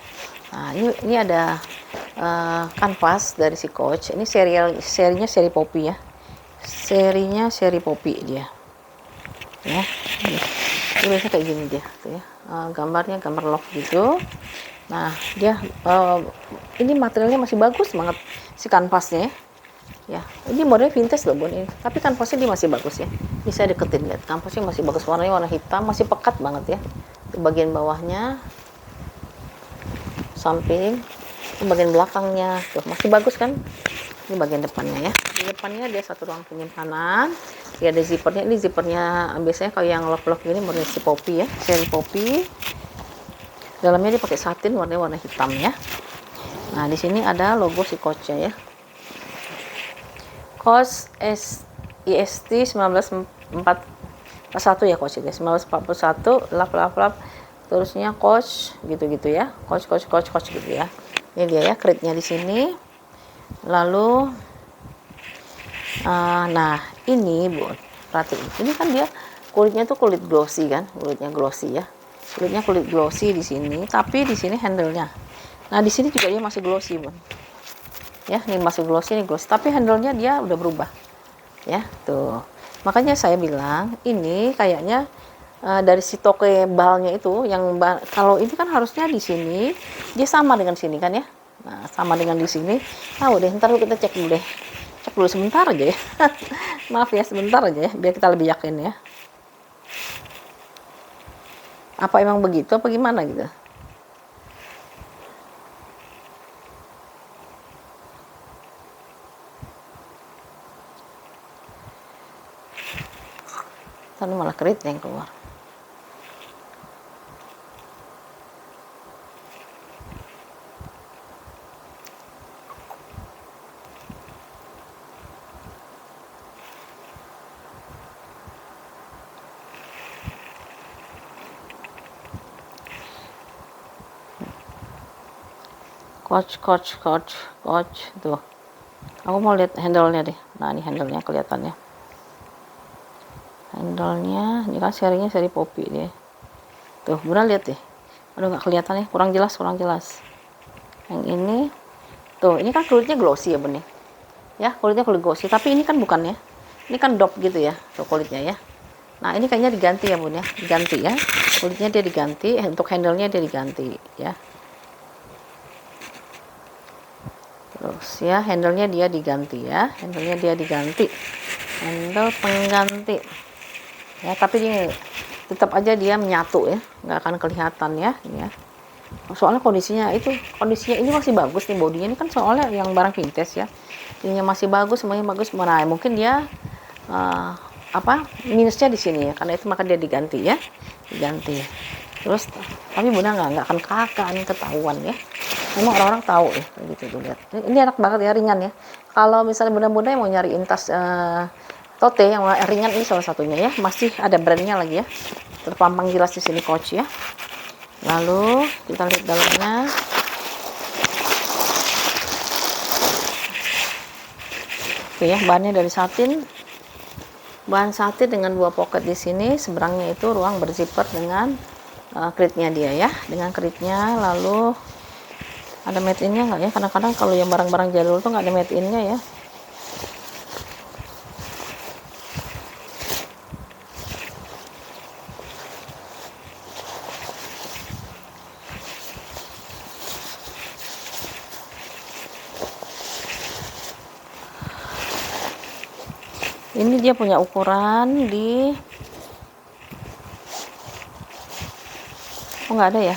Nah, ini ada kanvas dari si Coach. Ini serinya seri Poppy ya. Serinya seri Poppy dia. Ya. Ini biasanya kayak gini dia tuh ya. Gambarnya gambar love gitu. Nah, dia ini materialnya masih bagus banget si kanvasnya ya. Ya, ini modelnya vintage loh Bun ini. Tapi kanvasnya dia masih bagus ya. Ini saya deketin lihat, kanvasnya masih bagus, warnanya warna hitam, masih pekat banget ya. Di bagian bawahnya, samping, di bagian belakangnya, tuh masih bagus kan? Ini bagian depannya ya. Di depannya dia satu ruang penyimpanan. Dia ada zippernya. Ini zippernya biasanya kalau yang love gini model si Poppy ya, seri Poppy. Dalamnya dia pakai satin warnanya warna hitam ya. Nah, di sini ada logo si Coach-nya ya. Coach IST 1941 ya Coach itu 1941 lap terusnya Coach gitu-gitu ya. Coach gitu ya. Ini dia ya kritnya di sini. Lalu nah ini Bu, perhatiin. Ini kan dia kulitnya tuh kulit glossy kan, kulitnya glossy ya. Kulitnya kulit glossy di sini, tapi di sini handle-nya. Nah, di sini juga dia masih glossy, Bu. Ya, ini masih glossy, ini glossy, tapi handle-nya dia udah berubah ya tuh. Makanya saya bilang ini kayaknya dari si toke balnya itu yang kalau ini kan harusnya di sini dia sama dengan sini kan ya. Nah, sama dengan di sini. Tahu deh, ntar kita cek dulu deh, cek dulu sebentar aja ya. Maaf ya, sebentar aja ya biar kita lebih yakin ya, apa emang begitu apa gimana gitu. Tadi malah kerit yang keluar. Coach tuh. Aku mau lihat handle-nya deh. Nah, ini handle-nya kelihatannya. Handle-nya ini kan serinya seri Poppy deh. Tuh, bener lihat deh. Aduh, nggak kelihatan ya, kurang jelas. Yang ini tuh, ini kan kulitnya glossy ya Bun ya, kulitnya kulit glossy, tapi ini kan bukan ya, ini kan dop gitu ya tuh kulitnya ya. Nah, ini kayaknya diganti ya Bun ya, diganti ya, kulitnya dia diganti, untuk handle-nya dia diganti ya. Terus ya, handle-nya dia diganti ya, handle pengganti ya, tapi dia tetap aja dia menyatu ya, nggak akan kelihatan ya. Soalnya kondisinya ini masih bagus nih, bodinya ini kan soalnya yang barang vintage ya, ininya masih bagus, semuanya bagus. Nah, mungkin dia minusnya di sini ya, karena itu maka dia diganti. Terus tapi Bunda nggak akan ketahuan ya, memang orang-orang tahu ya gitu tuh. Lihat ini enak banget ya, ringan ya. Kalau misalnya Bunda yang mau nyariin tas tote yang ringan, ini salah satunya ya, masih ada brandnya lagi ya, terpampang jelas di sini Coach ya. Lalu kita lihat dalamnya. Oke ya, bahannya dari satin. Bahan satin dengan 2 pocket di sini, seberangnya itu ruang berzipper dengan kritnya dia ya, dengan kritnya. Lalu ada made in-nya nggak ya? Kadang-kadang kalau yang barang-barang jadul tuh nggak ada made in-nya ya. Ini dia punya ukuran di nggak ada ya.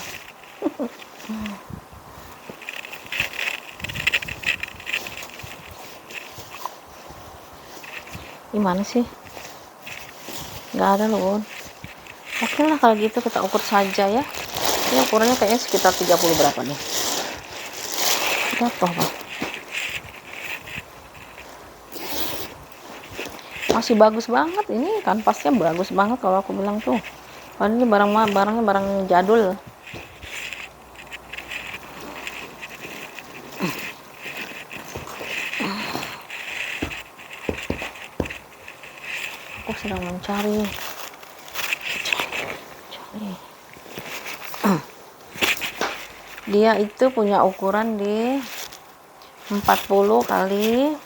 Gimana sih? Nggak ada loh. Oke lah kalau gitu kita ukur saja ya. Ini ukurannya kayaknya sekitar 30 berapa nih. Jatuh Pak. Masih bagus banget, ini kanvasnya bagus banget kalau aku bilang tuh. Ini barangnya barang jadul. Aku sedang mencari. Dia itu punya ukuran di 40 kali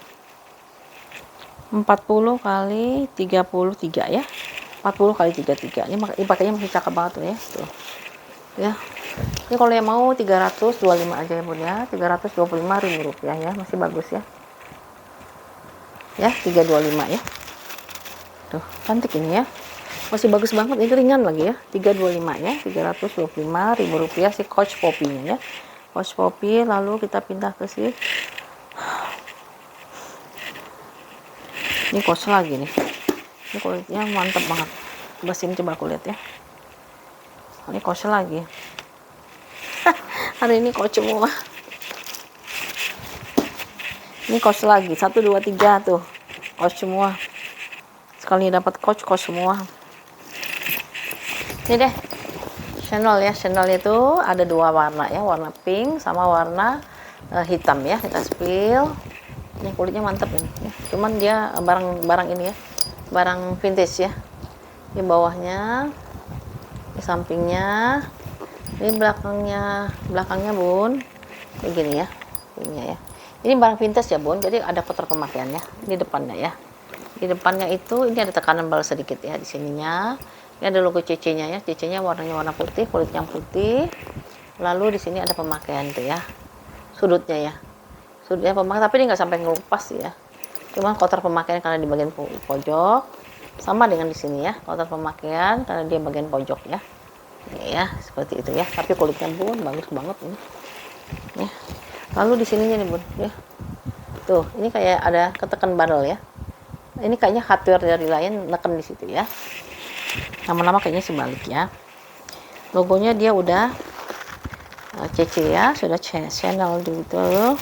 33 ya. 40 kali 33. Ini pakainya masih cakep banget tuh ya. Tuh. Ya. Ini kalau yang mau 325 aja ya Bun ya. 325.000 rupiah ya. Masih bagus ya. Ya, 325 ya. Tuh, cantik ini ya. Masih bagus banget, ini ringan lagi ya. 325 ya. 325.000 rupiah si Coach Poppy-nya ya. Coach Poppy, lalu kita pindah ke si ini coach lagi nih. Ini kulitnya mantap banget. Bersih, coba aku lihat ya. Ini coach lagi. Hari ini coach semua. Ini coach lagi. 1, 2, 3 tuh. Coach semua. Sekali dapat coach semua. Ini deh. Chanel ya. Chanel itu ada 2 warna ya. Warna pink sama warna hitam ya. Kita spill. Ini kulitnya mantap ini ya. Cuman dia barang ini ya, barang vintage ya. Di bawahnya, di sampingnya, ini belakangnya Bun, kayak gini ya, ini ya. Ini barang vintage ya Bun, jadi ada kotor pemakaiannya. Di depannya ya, di depannya itu ini ada tekanan bal sedikit ya di sininya. Ini ada logo CC-nya ya, CC-nya warnanya warna putih, kulit yang putih. Lalu di sini ada pemakaian tuh ya, sudutnya ya. Sudutnya pemakaian, tapi dia nggak sampai ngelupas ya. Cuma kotor pemakaian karena di bagian pojok. Sama dengan di sini ya, kotor pemakaian karena dia bagian pojok ya. Ini ya, seperti itu ya. Tapi kulitnya Bun bagus banget ini. Ya. Lalu di sininya nih Bun ya. Tuh, ini kayak ada ketekan barrel ya. Ini kayaknya hardware dari lain neken di situ ya. Lama-lama kayaknya sebalik ya. Logonya dia udah CC ya, sudah Chanel gitu.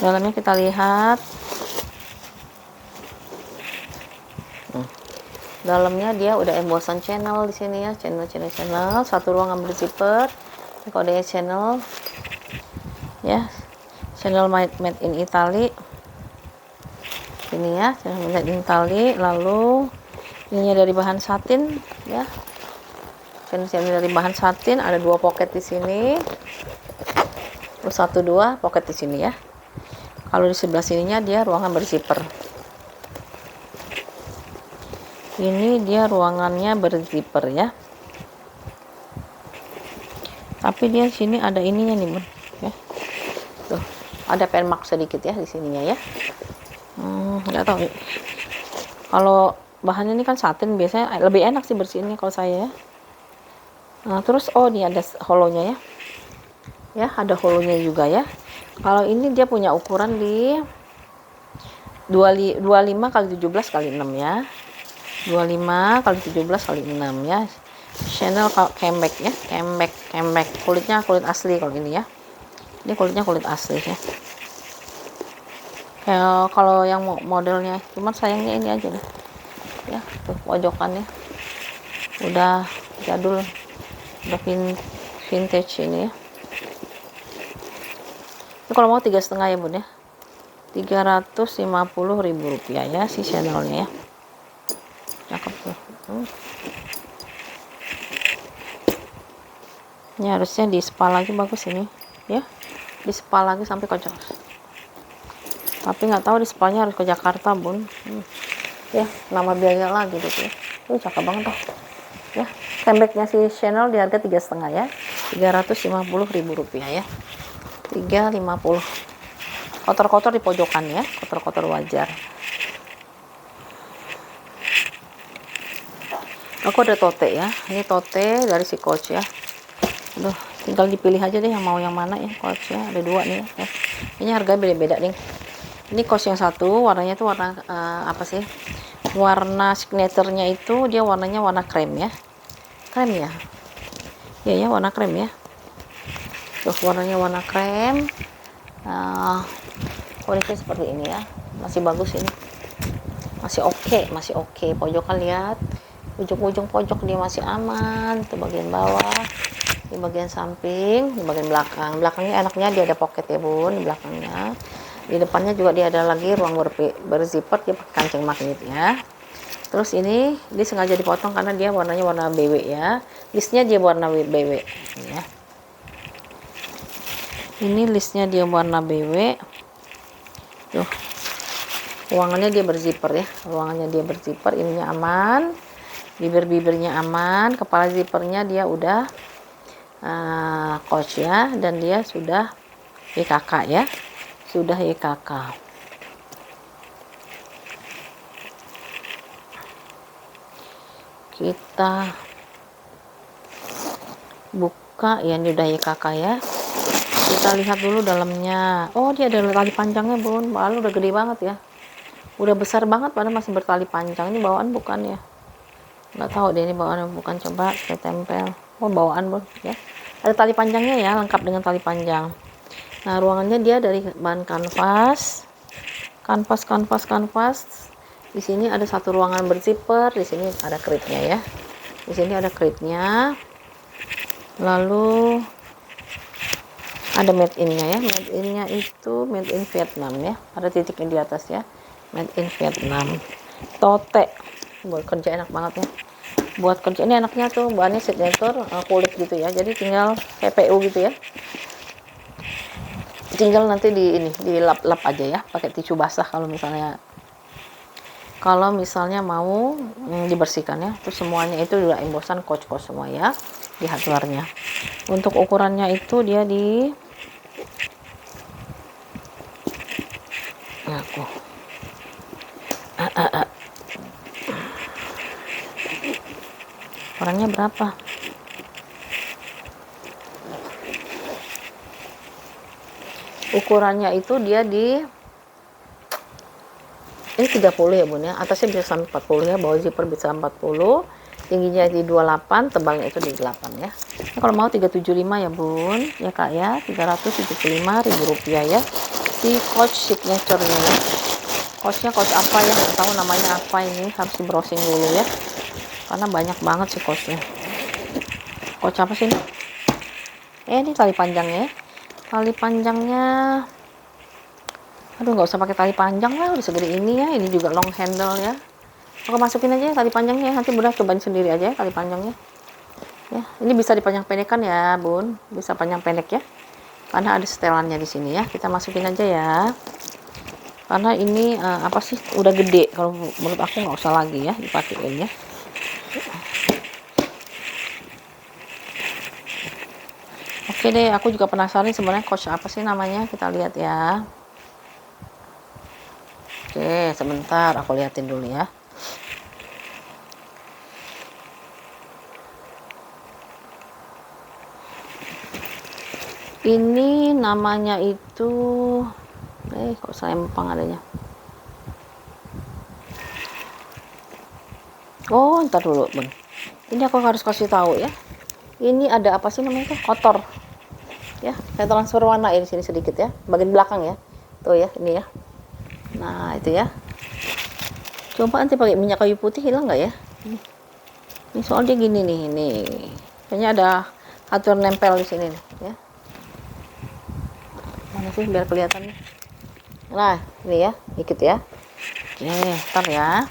Dalamnya kita lihat. Dalamnya dia udah embosan Chanel di sini ya, Chanel. Satu ruangan berzipper. Ini kodenya Chanel. Ya. Chanel made in Italy. Ini ya, Chanel made in Italy. Lalu ininya dari bahan satin ya. Chanel dari bahan satin, ada 2 pocket di sini. Terus 1, 2 pocket di sini ya. Kalau di sebelah sininya dia ruangan berzipper. Ini dia ruangannya berzipper ya. Tapi dia sini ada ininya nih Bun ya. Tuh, ada pen mark sedikit ya di sininya ya. Nggak tahu. Kalau bahannya ini kan satin, biasanya lebih enak sih bersihinnya kalau saya ya. Nah, terus ini ada holonya ya. Ya, ada holonya juga ya. Kalau ini dia punya ukuran di 25 kali 17 kali 6 ya. 25 kali 17 kali 6 ya. Chanel Camelback ya. Camelback. Kulitnya kulit asli kalau ini ya. Ini kulitnya kulit asli ya. Kayak kalau yang modelnya, cuman sayangnya ini aja deh. Ya, tuh pojokannya. Udah jadul. Udah vintage ini ya. Ini kalau mau 3,5 ya Bun ya. 350.000 rupiah ya si Chanelnya ya. Cakep tuh. Ini harusnya di spa lagi bagus ini ya. Di spa lagi sampai kocok. Tapi nggak tahu di spanya harus ke Jakarta Bun. Ya, nama biaya lagi gitu ya. Cakep banget tuh. Ya, camelbacknya si Chanel di harga 3,5 ya. 350.000 rupiah ya. 350. Kotor-kotor di pojokan ya, kotor-kotor wajar. Aku ada tote ya. Ini tote dari si Coach ya. Aduh, tinggal dipilih aja deh yang mau yang mana ya Coach ya. Ada 2 nih ya. Ini harganya beda-beda nih. Ini Coach yang satu, warnanya itu warna apa sih? Warna signaturenya itu dia warnanya warna krem ya. Krem ya. Iya ya, warna krem ya. Tuh, warnanya warna krem. Kualitasnya seperti ini ya, masih bagus ini, masih oke. Pojokan lihat, ujung-ujung pojok dia masih aman. Tuh bagian bawah, di bagian samping, di bagian belakangnya enaknya dia ada pocket ya Bun di belakangnya. Di depannya juga dia ada lagi ruang berzipper, dia pakai kancing magnet ya. Terus ini dia sengaja dipotong karena dia warnanya warna BW ya. Listnya dia warna BW ya. Ini listnya dia warna BW. Tuh. Ruangannya dia berzipper ya. Ruangannya dia berzipper, ininya aman. Bibir-bibirnya aman, kepala zippernya dia udah coach ya, dan dia sudah YKK ya. Sudah YKK. Kita buka ya, ini udah YKK ya. Kita lihat dulu dalamnya. Oh, dia ada tali panjangnya, Bun. Balu udah gede banget ya. Udah besar banget padahal masih bertali panjang. Ini bawaan bukan ya? Nggak tahu deh ini bawaan bukan, coba saya tempel. Oh, bawaan, Bun ya. Ada tali panjangnya ya, lengkap dengan tali panjang. Nah, ruangannya dia dari bahan kanvas. Kanvas. Di sini ada satu ruangan berzipper, di sini ada kritnya ya. Di sini ada kritnya. Lalu ada made in-nya ya. Made in-nya itu made in Vietnam ya. Ada titiknya di atas ya. Made in Vietnam. Tote. Buat kerja enak banget ya. Buat kerja ini enaknya tuh bahannya signature kulit gitu ya. Jadi tinggal PPU gitu ya. Tinggal nanti dilap-lap aja ya, pakai tisu basah kalau misalnya mau dibersihkan ya. Terus semuanya itu udah embosan coach semua ya di hardware-nya. Untuk ukurannya itu dia di ukurannya berapa? Ukurannya itu dia di ini 30 ya, Bun ya. Atasnya bisa sampai 40 ya, bawah zipper bisa 40, tingginya di 28, tebalnya itu di 8 ya. Ini kalau mau 375 ya, Bun ya Kak ya. 375.000 rupiah ya. Si coach signature-nya ya. Coachnya coach apa ya, nggak tahu namanya apa, ini harus di browsing dulu ya, karena banyak banget sih coachnya. Coach apa sih ini? Ini tali panjangnya ya. Tali panjangnya, aduh nggak usah pakai tali panjang lah, udah segede ini ya. Ini juga long handle ya. Aku masukin aja ya tali panjangnya, nanti Bunda cobain sendiri aja ya tali panjangnya ya. Ini bisa dipanjang pendekkan ya, Bun, bisa panjang pendek ya, karena ada setelannya di sini ya. Kita masukin aja ya, karena ini apa sih, udah gede. Kalau menurut aku nggak usah lagi ya dipakein ya. Oke deh, aku juga penasaran sebenarnya coach apa sih namanya, kita lihat ya. Oke, sebentar aku liatin dulu ya. Ini namanya itu kok selempang adanya. Oh, ntar dulu, Bun. Ini aku harus kasih tahu ya. Ini ada apa sih namanya tuh? Kotor. Ya, saya transfer warna di sini sedikit ya, bagian belakang ya. Tuh ya, ini ya. Nah, itu ya. Coba nanti pakai minyak kayu putih hilang nggak ya? Ini soal dia gini nih, ini. Kayaknya ada hardware nempel di sini nih, ya. Mana sih biar kelihatan nih. Nah, ini ya, dikit ya. Oke, ntar ya.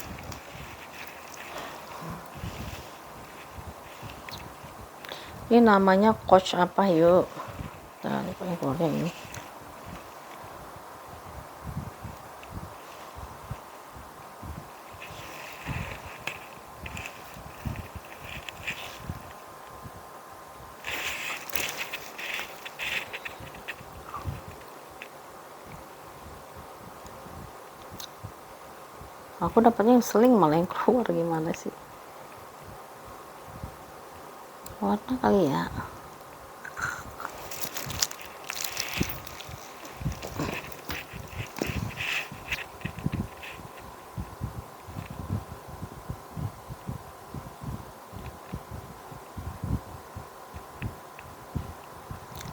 Ini namanya coach apa yuk? Nah, pakai keluarnya ini. Aku dapatnya yang seling malah yang keluar, gimana sih? Warna kali ya.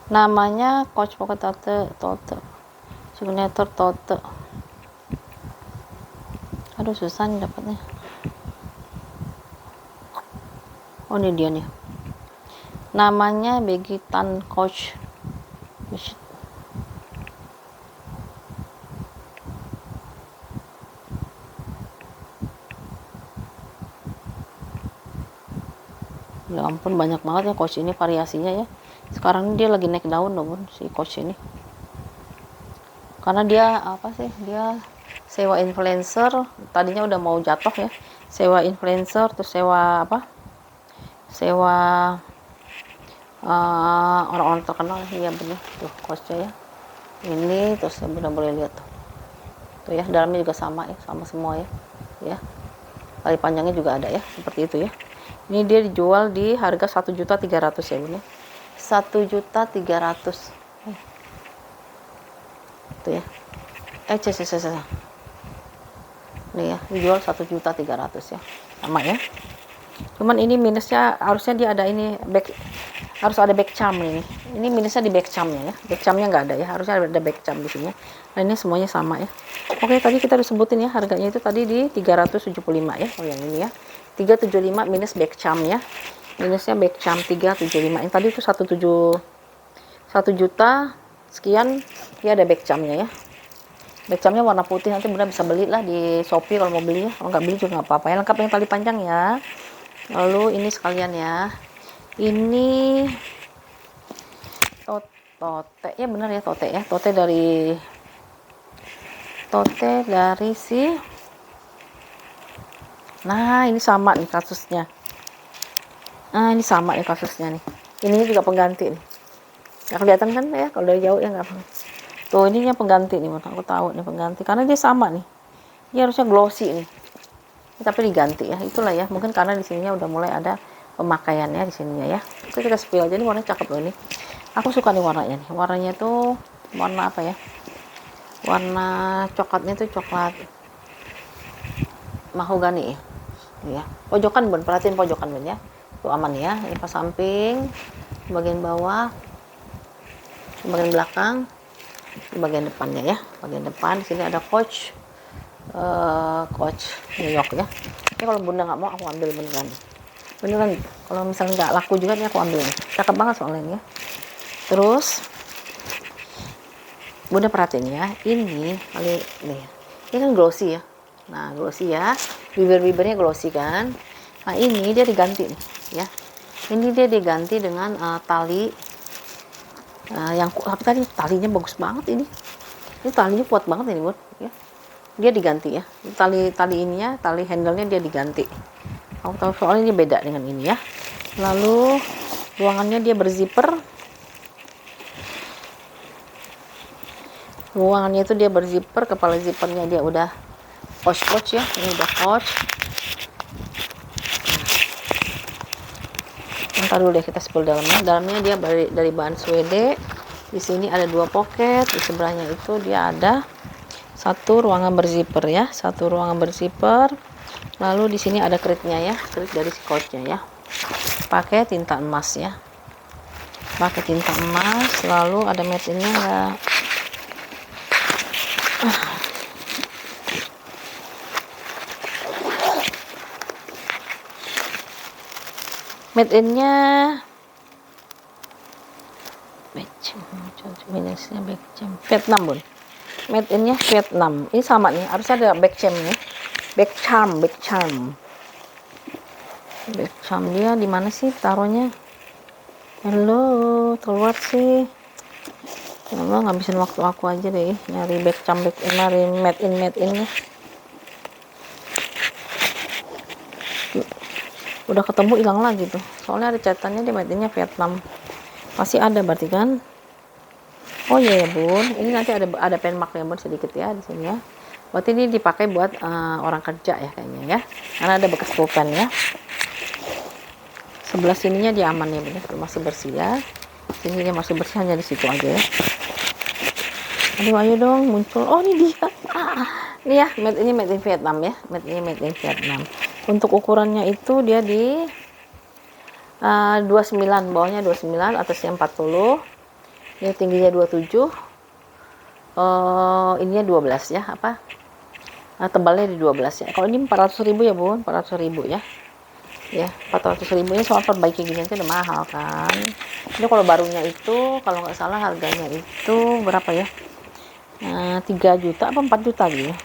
Namanya Coach Pocket Tote Signature Tote. Aduh, susah nih dapatnya. Oh, ini dia nih. Namanya Begitan Coach. Ya ampun, banyak banget ya coach ini variasinya ya. Sekarang dia lagi naik daun loh bun, si coach ini. Karena dia apa sih, dia sewa influencer, tadinya udah mau jatuh ya. Sewa influencer, terus sewa apa? Sewa orang-orang terkenal. Iya bener, tuh coachnya ya. Ini terus bener boleh lihat tuh ya, dalamnya juga sama ya, sama semua ya. Ya. Tali panjangnya juga ada ya, seperti itu ya. Ini dia dijual di harga 1.300.000 ya bun ya. 1.300.000 tuh ya. Nih ya, dijual 1.300.000 ya, sama ya. Cuman ini minusnya, harusnya dia ada ini harus ada back charm ini. Ini minusnya di back charmnya ya. Back charmnya nggak ada ya, harusnya ada back charm di sini. Nah ini semuanya sama ya. Oke, tadi kita udah sebutin ya, harganya itu tadi di 375 ya. Oh yang ini ya, 375 minus back charm ya. Minusnya back charm 375. Yang tadi itu 1 juta sekian, dia ada back charmnya ya. Back charmnya warna putih, nanti bunda bisa beli lah di Shopee kalau mau beli ya. Kalau nggak beli juga nggak apa-apa ya, lengkap yang tali panjang ya. Lalu ini sekalian ya, ini tote ya, benar ya, tote ya, tote dari si, nah ini sama nih kasusnya. Nah ini sama nih kasusnya nih, ininya juga pengganti nih, nggak kelihatan kan ya kalau dari jauh ya, nggak. Tuh ininya pengganti nih, aku tahu nih pengganti karena dia sama nih, dia harusnya glossy nih, tapi diganti ya. Itulah ya, mungkin karena di sininya udah mulai ada pemakaiannya di sininya ya. Oke, kita spill aja, nih warnanya cakep loh ini, aku suka nih warnanya nih. Warnanya tuh warna apa ya, warna coklatnya tuh coklat mahogani ya. Pojokan bun, perhatiin pojokan bun ya, tuh aman ya. Ini pas samping, bagian bawah, bagian belakang, di bagian depannya ya. Bagian depan di sini ada coach New York ya. Ini kalau bunda nggak mau, aku ambil beneran kalau misalnya nggak laku juga nih aku ambil nih, cakep banget soalnya ini ya. Terus bunda perhatiin ya, ini kali nih, ini kan glossy ya. Nah glossy ya, bibirnya glossy kan. Nah ini dia diganti nih ya, ini dia diganti dengan tali yang tapi tadi talinya bagus banget ini talinya kuat banget ini bun ya. Dia diganti ya, tali ininya, tali handle-nya dia diganti. Aku tahu soalnya ini beda dengan ini ya. Lalu ruangannya dia berzipper, ruangannya itu dia berzipper, kepala zippernya dia udah coach ya, ini udah coach. Ntar dulu deh kita spill dalamnya dia dari bahan suede. Di sini ada 2 pocket, di sebelahnya itu dia ada satu ruangan berzipper ya, satu ruangan berzipper. Lalu di sini ada kritnya ya, krit dari si coachnya ya, pakai tinta emas ya, pakai tinta emas. Lalu ada mesinnya enggak, made in-nya minusnya Vietnam bun, made in-nya Vietnam. Ini sama nih, harusnya ada back charm dia di mana sih taruhnya? Halo, keluar sih. Ya Allah, ngabisin waktu aku aja deh nyari back charm, nyari made in nya. Udah ketemu hilang lagi tuh, soalnya ada catatannya di made in-nya Vietnam. Masih ada berarti kan? Oh iya ya bun, ini nanti ada pen marknya bun sedikit ya di sini ya. Berarti ini dipakai buat orang kerja ya kayaknya ya, karena ada bekas pulpen ya. Sebelah sininya dia aman ya bun, masih bersih ya. Sininya masih bersih, hanya di situ aja ya. Aduh ayo dong muncul. Oh ini dia. Ini ya, made in Vietnam ya, made in Vietnam. Untuk ukurannya itu dia di 29, bawahnya 29, atasnya 40. Ini tingginya 27. Ininya 12 ya, apa? Tebalnya di 12 ya. Kalau ini 400.000 ya bun, 400.000 ya. Ya, 400.000 ini soal perbaiki gini aja udah mahal kan. Ini kalau barunya itu, kalau nggak salah harganya itu berapa ya? 3 juta apa 4 juta gitu.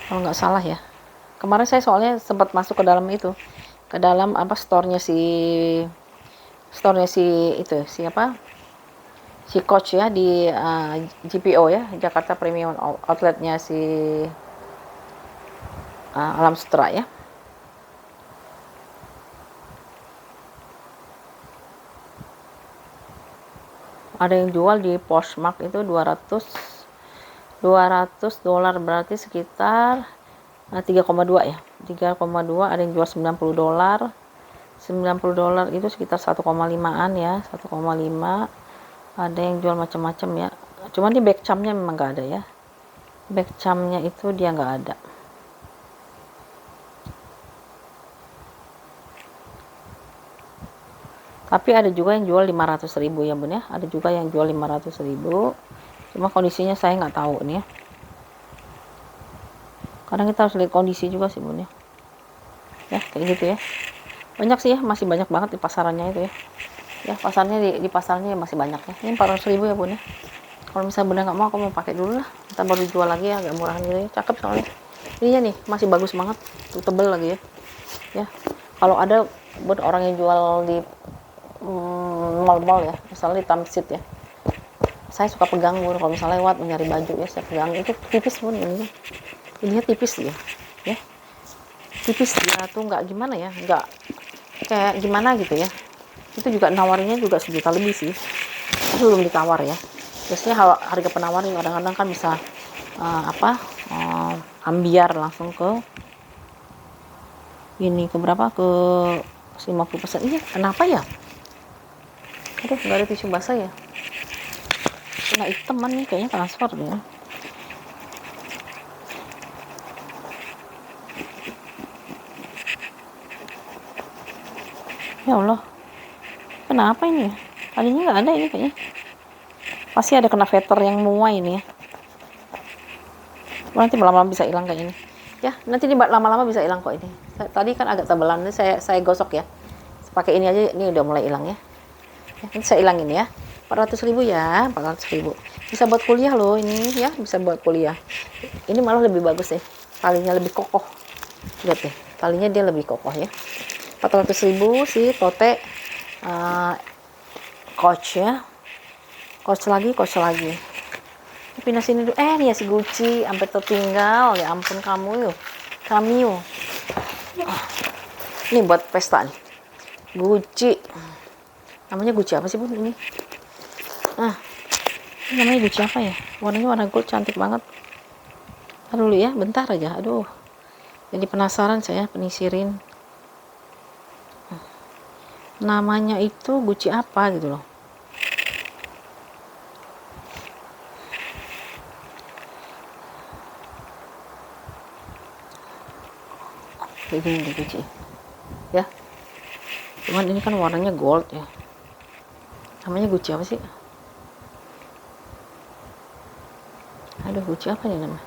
Kalau nggak salah ya. Kemarin saya soalnya sempat masuk ke dalam itu. ke dalam apa store-nya si itu siapa si Coach ya di GPO ya, Jakarta Premium Outletnya si Alam Sutra ya. Ada yang jual di Poshmark itu 200 dolar, berarti sekitar 3,2 ya. 3,2, ada yang jual 90 dolar. 90 dolar itu sekitar 1,5an ya, 1,5. Ada yang jual macam-macam ya. Cuman di backcamnya memang gak ada ya. Backcamnya itu dia nggak ada. Tapi ada juga yang jual 500.000 ya bun ya. Ada juga yang jual 500.000. Cuma kondisinya saya nggak tahu nih ya. Kadang kita harus lihat kondisi juga sih bun ya. Ya kayak gitu ya. Banyak sih ya, masih banyak banget di pasarannya itu ya. Ya pasarnya di pasarnya masih banyak ya. Ini 400.000 ya bun ya. Kalau misalnya bunda nggak mau, aku mau pakai dulu lah. Kita baru jual lagi ya, agak murahan gitu ya. Cakep soalnya. Ininya nih masih bagus banget. Tuh tebel lagi ya. Ya. Kalau ada buat orang yang jual di mall-mall ya, misalnya di Tamsit ya, saya suka pegang bun, kalau misalnya lewat mencari baju ya, saya pegang. Itu tipis bun, ininya tipis ya tipis, dia tuh nggak gimana ya, nggak kayak gimana gitu ya. Itu juga nawarnya juga 1 juta lebih sih, itu belum ditawar ya. Biasanya harga penawar kadang-kadang kan bisa ambiar langsung ke ini, ke berapa, ke 50%. Iya kenapa ya, aduh nggak ada tisu basah ya, kena hitaman nih kayaknya, transfer deh. Ya Allah, kenapa ini ya, tadinya nggak ada ini kayaknya. Pasti ada kena veter yang muai ini ya. Nanti lama-lama bisa hilang kayak ini ya, nanti ini lama-lama bisa hilang kok ini. Tadi kan agak tebelan, ini saya gosok ya, pakai ini aja, ini udah mulai hilang ya. Ini saya hilangin ya. 400.000 ya, 400.000 bisa buat kuliah loh ini ya, bisa buat kuliah. Ini malah lebih bagus deh, talinya lebih kokoh, lihat deh, talinya dia lebih kokoh ya. 400.000 sih tote Coach ya, Coach lagi. Pindah sini dulu. Nih ya si Gucci sampai tertinggal, ya ampun kamu yuk, ini buat pesta nih, Gucci. Namanya Gucci apa sih bun ini? Ini namanya Gucci apa ya? Warnanya warna gold, cantik banget. Aduh dulu ya, bentar aja. Aduh, jadi penasaran saya, penisirin. Namanya itu Gucci apa gitu loh. Kayak gini Gucci ya. Cuman ini kan warnanya gold ya. Namanya Gucci apa sih? Aduh, Gucci apa nih namanya?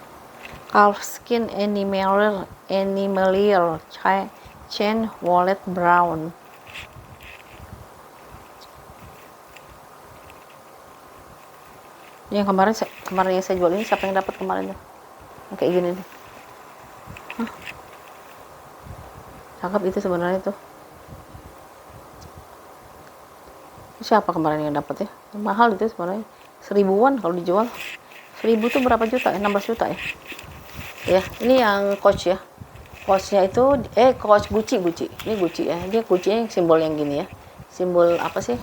Calfskin Animalier Chain Wallet Brown. Yang kemarin yang saya jual ini, siapa yang dapat kemarin tuh? Kayak gini nih. Cakep itu sebenarnya tuh. Siapa kemarin yang dapat ya? Mahal itu sebenarnya, 1000-an kalau dijual. 1000 tuh berapa juta ya? 16 juta ya. Ya, ini yang Coach ya. Coachnya itu Coach Gucci. Ini Gucci ya. Dia Gucci-nya yang simbol yang gini ya. Simbol apa sih?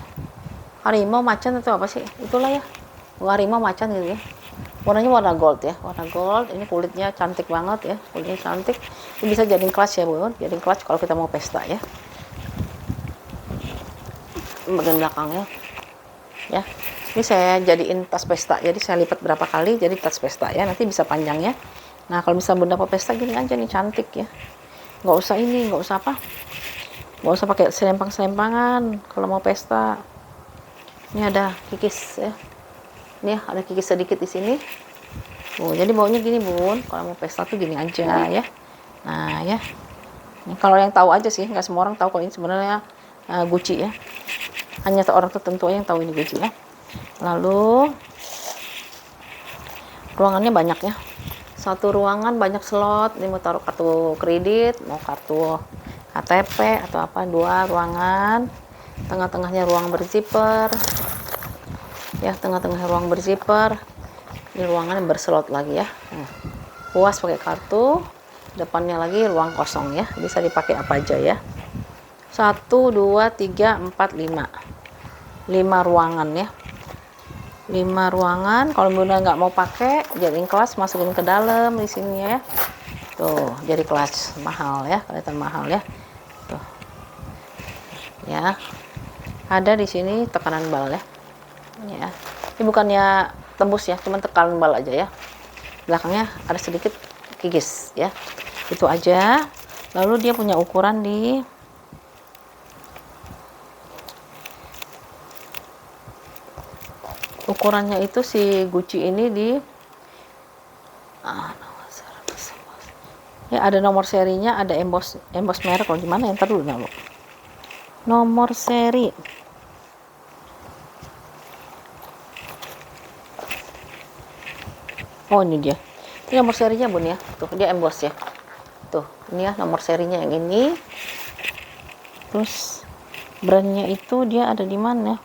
Harimau, macan atau apa sih? Itulah ya. Harimau, macan gitu ya. Warnanya warna gold ya. Warna gold. Ini kulitnya cantik banget ya. Kulitnya cantik. Ini bisa jadiin clutch ya, Bun. Jadiin clutch kalau kita mau pesta ya. Bagian belakangnya ya, ini saya jadiin tas pesta, jadi saya lipat berapa kali jadi tas pesta ya, nanti bisa panjang ya. Nah kalau misalnya bunda mau pesta gini aja nih, cantik ya, nggak usah pakai selempang-selempangan kalau mau pesta. Ini ada kikis ya, ini ada kikis sedikit di sini. Jadi baunya gini bun, kalau mau pesta tuh gini aja ya. Nah ya, ini kalau yang tahu aja sih, nggak semua orang tahu kalau ini sebenarnya Gucci ya. Hanya orang tertentu yang tahu ini Gucci ya. Lalu ruangannya banyak ya. Satu ruangan banyak slot. Ini mau taruh kartu kredit, mau kartu KTP atau apa, 2 ruangan, tengah-tengahnya ruang berzipper ya, tengah-tengah ruang berzipper, ini ruangan yang berslot lagi ya. Nah, puas pakai kartu, depannya lagi ruang kosong ya, bisa dipakai apa aja ya. 1 2 3 4 5 ruangan ya, 5 ruangan. Kalau bunda nggak mau pakai, jadiin kelas, masukin ke dalam di sini ya. Tuh, jadi kelas mahal ya, kelihatan mahal ya. Tuh. Ya. Ada di sini tekanan bal ya. Ya. Ini bukannya tembus ya, cuma tekanan bal aja ya. Belakangnya ada sedikit kikis ya. Itu aja. Lalu dia punya ukuran di ukurannya itu si Gucci ini di ya, ada nomor serinya, ada emboss merek. Kalau gimana ya, ntar dulu nomor seri. Oh, ini dia. Ini nomor serinya bun ya. Tuh, dia emboss ya. Tuh, ini ya nomor serinya yang ini. Terus brandnya itu dia ada di mana?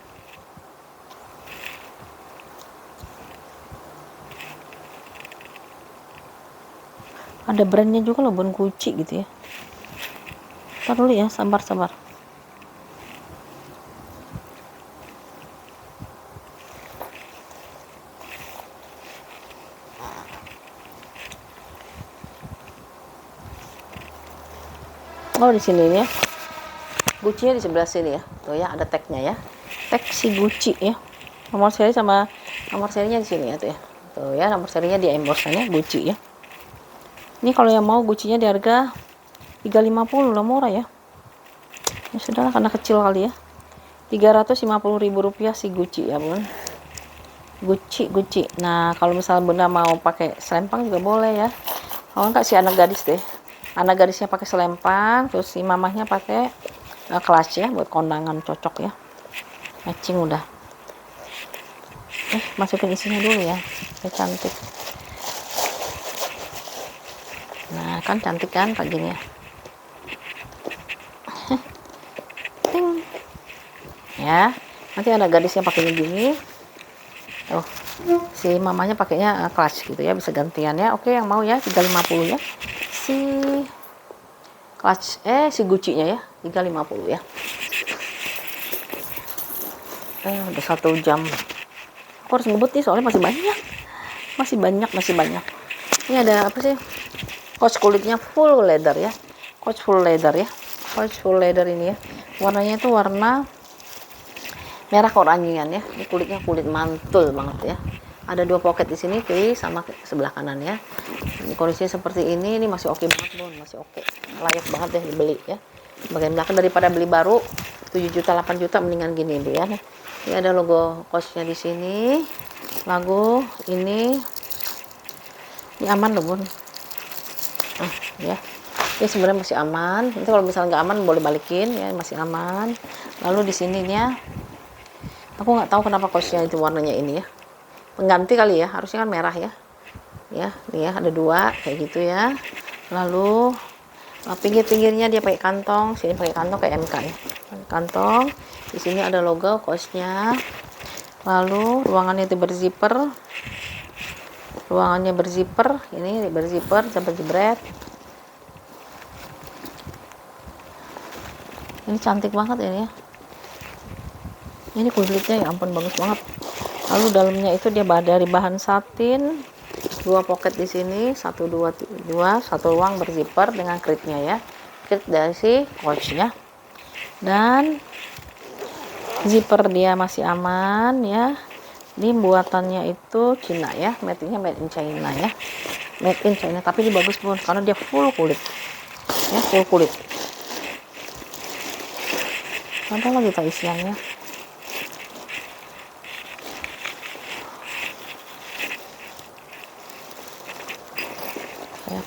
Ada brandnya juga loh bun, Gucci gitu ya. Ntar dulu ya, sabar. Oh, di sini ya. Gucci-nya di sebelah sini ya. Tuh ya, ada tagnya ya. Tag si Gucci ya. Nomor seri sama nomor serinya di sini ya tuh ya. Tuh ya, nomor serinya di embossannya Gucci ya. Ini kalau yang mau Gucci-nya di harga 350 lah, murah ya. Ya sudahlah, karena kecil kali ya. 350.000 rupiah si Gucci ya bun. Gucci. Nah, kalau misalnya bunda mau pakai selempang juga boleh ya. Kalau enggak si anak gadis deh. Anak gadisnya pakai selempang, terus si mamahnya pakai clutch ya, buat kondangan cocok ya. Matching udah. Masukin isinya dulu ya. Biar cantik. Nah, kan cantik kan kayak gini ya. Ting. Ya, nanti anak gadisnya pakainya gini. Oh, si mamanya pakainya clutch gitu ya, bisa gantian ya. Oke, yang mau ya 350 ya. Si clutch si Gucci-nya ya 350 ya. Udah 1 jam. Aku harus ngebut nih soalnya masih banyak. Ini ada apa sih? Coach kulitnya full leather ya. Coach full leather ini ya. Warnanya itu warna merah keoranjian ya. Ini kulitnya kulit mantul banget ya. Ada 2 pocket di sini, kiri sama sebelah kanan ya. Ini kondisinya seperti ini masih oke banget bun, masih oke. Layak banget deh dibeli ya. Bagian belakang daripada beli baru 7 juta 8 juta mendingan gini bu ya. Ini ada logo Coach-nya di sini. Logo ini aman loh bun. Ya. Ini sebenarnya masih aman. Nanti kalau misalnya nggak aman boleh balikin ya, masih aman. Lalu di sini ya, aku nggak tahu kenapa Coach-nya itu warnanya ini ya. Pengganti kali ya, harusnya kan merah ya. Ya, nih ya ada 2 kayak gitu ya. Lalu pinggir-pinggirnya dia pakai kantong, sini pakai kantong kayak MK ya. Kantong. Di sini ada logo Coach-nya. Lalu ruangannya itu berzipper. Ini berzipper sampai jebret. Ini cantik banget ini ya. Ini kulitnya ya ampun bagus banget. Lalu dalamnya itu dia dari bahan satin, 2 pocket di sini, 1 ruang berzipper dengan kritnya ya. Krit dari si Coach-nya. Dan zipper dia masih aman ya. Ini buatannya itu Cina ya, made in China ya. Made in China, tapi ini bagus pun karena dia full kulit. Ya, full kulit. Ada lagi tak isiannya?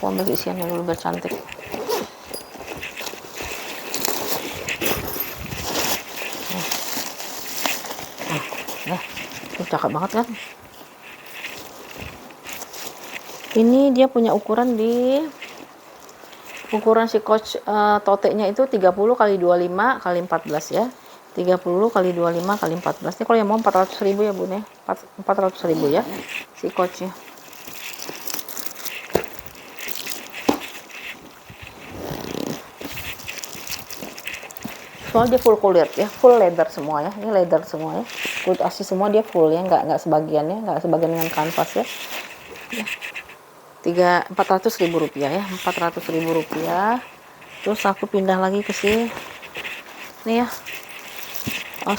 Aku ambil isiannya dulu biar cantik. Ini cakep banget kan. Ini dia punya ukuran di Ukuran si Coach tote-nya itu 30 kali 25 kali 14 ya. 30 kali 25 kali 14. Ini kalau yang mau 400.000 ya Bun ya. 400.000 ya si Coachnya. Soalnya dia full kulit ya, full leather semua ya. Ini leather semua ya. Kulit asli semua, dia full ya, nggak sebagian ya, nggak sebagian dengan kanvas ya. 400.000 rupiah ya, 400.000 rupiah. Terus aku pindah lagi ke si nih ya,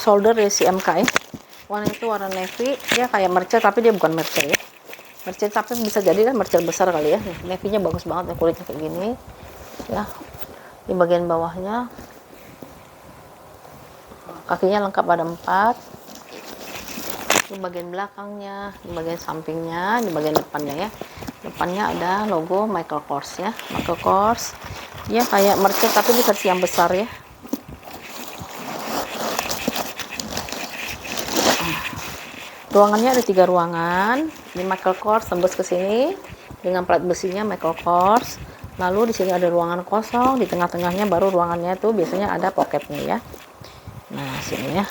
shoulder dari si MK ya. Warna itu warna navy, dia kayak mercer tapi dia bukan mercer ya. Mercer tapi bisa jadi kan mercer besar kali ya. Navy-nya bagus banget ya, kulitnya kayak gini ya. Di bagian bawahnya kakinya lengkap, ada 4. Di bagian belakangnya, di bagian sampingnya, di bagian depannya ya. Depannya ada logo Michael Kors ya. Michael Kors dia kayak mercer tapi di versi yang besar ya. Ruangannya ada 3 ruangan. Ini Michael Kors tembus ke sini dengan plat besinya Michael Kors. Lalu di sini ada ruangan kosong, di tengah-tengahnya baru ruangannya tuh biasanya ada pocketnya ya. Nah, sini ya.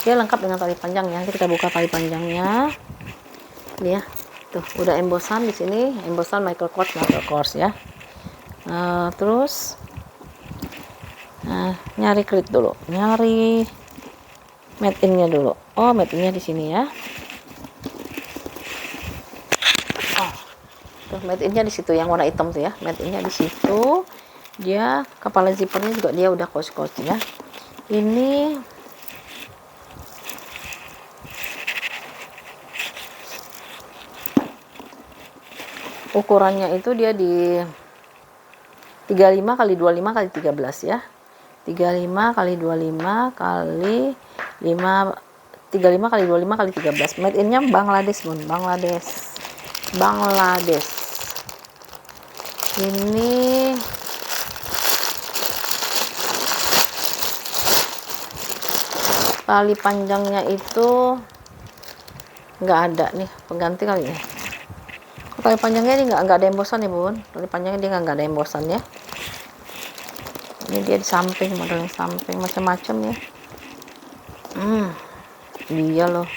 Dia lengkap dengan tali panjang ya. Kita buka tali panjangnya. Ini ya. Tuh, udah embossan di sini, embossan Michael Kors ya. Terus nyari klit dulu. Nyari made in-nya dulu. Oh, made in-nya di sini ya. Oh. Tuh, made in-nya di situ yang warna hitam tuh ya. Made in-nya di situ. Dia kepala zippernya juga dia udah Coach ya. Ini ukurannya itu dia di 35 kali 25 kali 13 ya. 35 kali 25 kali 5, 35 kali 25 kali 13. Made in-nya Bangladesh Bun, Bangladesh. Ini tali panjangnya itu nggak ada nih, pengganti kali ya. Tali panjangnya ini nggak ada embosan ya Bun. Tali panjangnya dia nggak ada embosan ya. Ini dia di samping, modelnya samping macam-macam ya. Dia loh.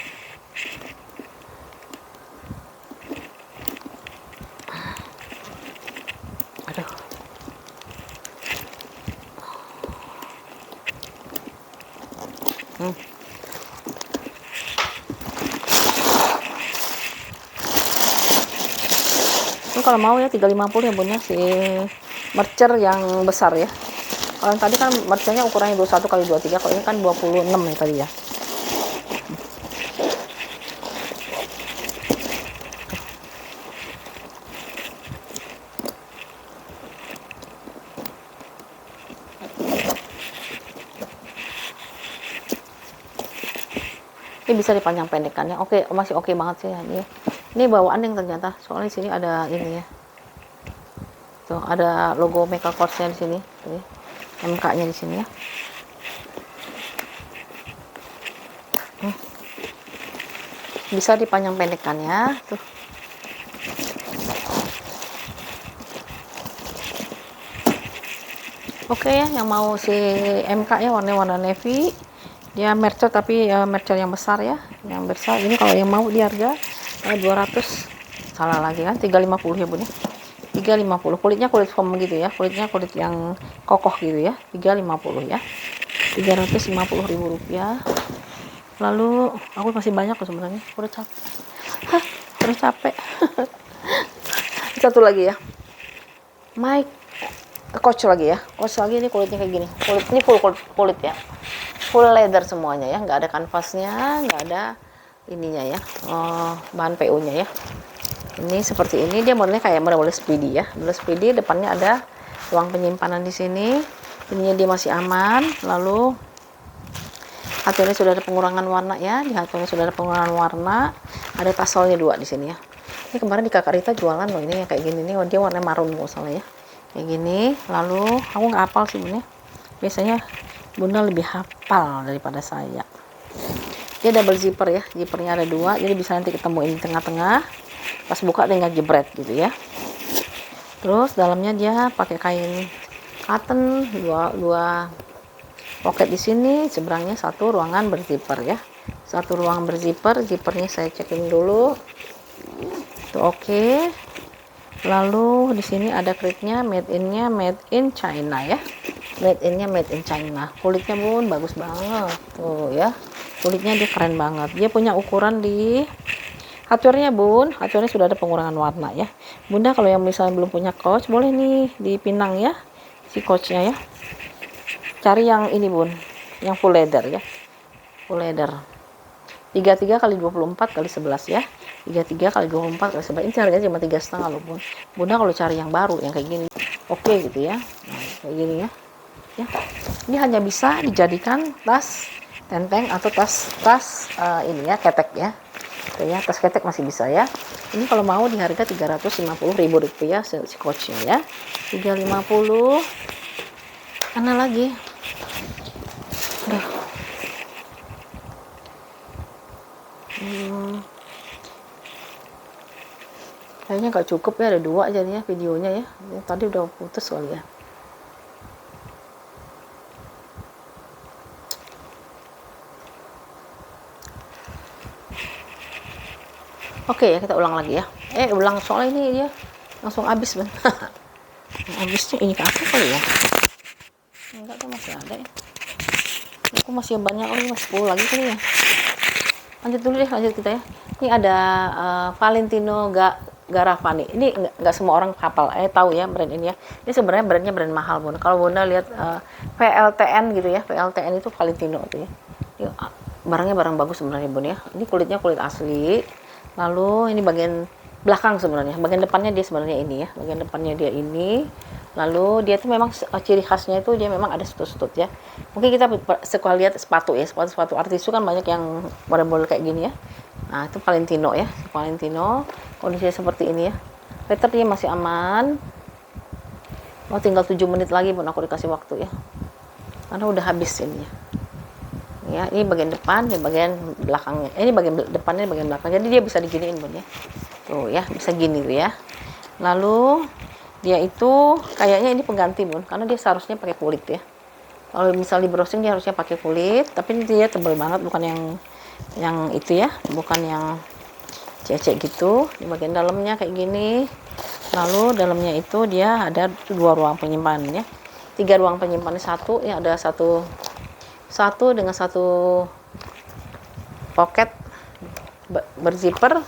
Aduh. Ini kalau mau ya 350 ya Bun ya, si mercer yang besar ya. Kalau yang tadi kan mercernya ukurannya 21 kali 23, kalau ini kan 26 ya tadi ya. Ini bisa dipanjang pendekkan ya. Oke, masih oke banget sih ya. Ini bawaan yang ternyata. Soalnya di sini ada ini ya. Tuh, ada logo Michael Kors-nya di sini. MK-nya di sini ya. Bisa dipanjang pendekkan ya. Tuh. Oke ya, yang mau si MK-nya warna navy. Dia mercer tapi mercer yang besar ya, yang besar. Ini kalau yang mau di harga 200, salah lagi kan, 350 ya Bun ya. 350. Kulitnya kulit foam gitu ya, kulitnya kulit yang kokoh gitu ya. 350 ya. 350.000 rupiah. Lalu aku masih banyak loh sebenarnya, udah capek. Satu lagi ya, Coach lagi ya. Coach lagi, ini kulitnya kayak gini. Ini full kulit ya. Full leather semuanya ya, nggak ada kanvasnya, nggak ada ininya ya, bahan PU-nya ya. Ini seperti ini, dia modelnya kayak model Speedy ya. Model Speedy, depannya ada ruang penyimpanan di sini. Ininya dia masih aman. Lalu hatunya sudah ada pengurangan warna ya. Di hatunya sudah ada pengurangan warna. Ada taselnya 2 di sini ya. Ini kemarin di Kakak Rita jualan loh ini yang kayak gini nih. Dia warna marun nggak salah ya. Kayak gini. Lalu aku nggak hafal sih Bun ya. Biasanya Bunda lebih hafal daripada saya. Dia double zipper ya. Zippernya ada 2, jadi bisa nanti ketemuin di tengah-tengah. Pas buka tinggal jebret gitu ya. Terus dalamnya dia pakai kain cotton, dua pocket di sini, seberangnya satu ruangan berzipper ya. Satu ruangan berzipper, zippernya saya cekin dulu. Itu oke. Lalu di sini ada kritnya, made in China ya. Made in China. Kulitnya Bun bagus banget. Tuh ya. Kulitnya dia keren banget. Dia punya ukuran di hardware-nya Bun. Hardware-nya sudah ada pengurangan warna ya. Bunda kalau yang misalnya belum punya coach, boleh nih dipinang ya si coachnya ya. Cari yang ini Bun, yang full leather ya. Full leather. 33 kali 24 kali 11 ya. 33 kali 24 kali 11. Ini harganya cuma 3,5 loh Bun. Bunda kalau cari yang baru yang kayak gini, oke gitu ya. Nah, kayak gini ya. Ya. Ini hanya bisa dijadikan tas tenteng atau tas ini ya, ketek ya. Oke ya, tas ketek masih bisa ya. Ini kalau mau di harga Rp350.000 si coachnya ya. 350. Mana lagi? Udah. Kayaknya nggak cukup ya, ada 2 jadinya videonya ya. Tadi udah putus kali ya. Oke ya, kita ulang lagi ya. Ulang soalnya ini dia langsung habis Ben. Habisnya ini ke apa kali ya? Enggak tuh masih ada ya. Aku masih banyak masih 10 lagi kali ya. Lanjut dulu deh, lanjut kita ya. Ini ada Valentino Garavani. Ini nggak semua orang hafal, tahu ya brand ini ya. Ini sebenarnya brandnya brand mahal Bun. Kalau Bunda lihat PLTN gitu ya, PLTN itu Valentino tuh ya. Ini, barangnya barang bagus sebenarnya Bun ya. Ini kulitnya kulit asli. Lalu ini bagian belakang sebenarnya. Bagian depannya dia sebenarnya ini ya. Bagian depannya dia ini. Lalu dia tuh memang ciri khasnya itu dia memang ada stut-stut ya. Mungkin kita sekolah lihat sepatu ya, sepatu artis itu kan banyak yang model-model kayak gini ya. Nah itu Valentino ya, Valentino kondisinya seperti ini ya. Patternnya masih aman. Mau tinggal 7 menit lagi Bun aku dikasih waktu ya. Karena udah habis ini ya. Ya, ini bagian depan, ini bagian belakangnya. Ini bagian depannya, bagian belakang. Jadi dia bisa diginiin Bun ya. Tuh ya, bisa gini tuh ya. Lalu dia itu kayaknya ini pengganti Bun, karena dia seharusnya pakai kulit ya. Kalau misalnya di browsing dia harusnya pakai kulit, tapi ini dia tebal banget, bukan yang itu ya, bukan yang cecek gitu. Di bagian dalamnya kayak gini. Lalu dalamnya itu dia ada 2 ruang penyimpanan ya. 3 ruang penyimpanan, satu ya, ada satu dengan satu pocket berzipper.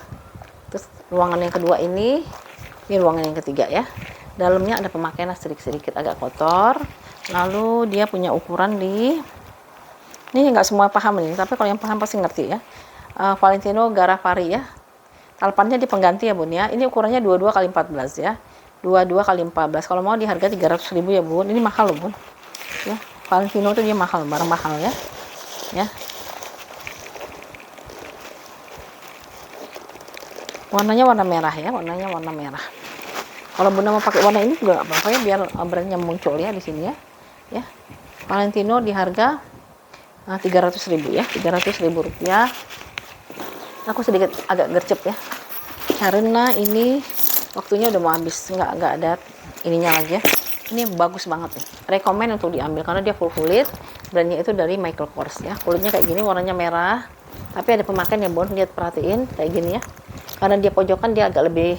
Terus ruangan yang kedua ini ruangan yang ketiga ya. Dalamnya ada pemakaian sedikit agak kotor. Lalu dia punya ukuran di ini nggak semua paham nih, tapi kalau yang paham pasti ngerti ya. Valentino Garavani ya. Talpannya di pengganti ya Bun ya. Ini ukurannya 22 kali 14 ya. 22 kali 14. Kalau mau di harga 300.000 ya Bun. Ini mahal loh Bun. Ya. Valentino itu dia mahal, barang mahal ya. Ya. Warnanya warna merah ya, warnanya warna merah. Kalau Bunda mau pakai warna ini juga nggak apa-apa ya, biar brandnya muncul ya di sini ya. Ya. Valentino di harga 300.000 ya, 300.000 rupiah. Aku sedikit agak gercep ya, karena ini waktunya udah mau habis, nggak ada ininya lagi ya. Ini bagus banget nih, rekomen untuk diambil karena dia full kulit. Brandnya itu dari Michael Kors ya. Kulitnya kayak gini, warnanya merah, tapi ada pemakaian yang Bun lihat, perhatiin kayak gini ya. Karena dia pojokan dia agak lebih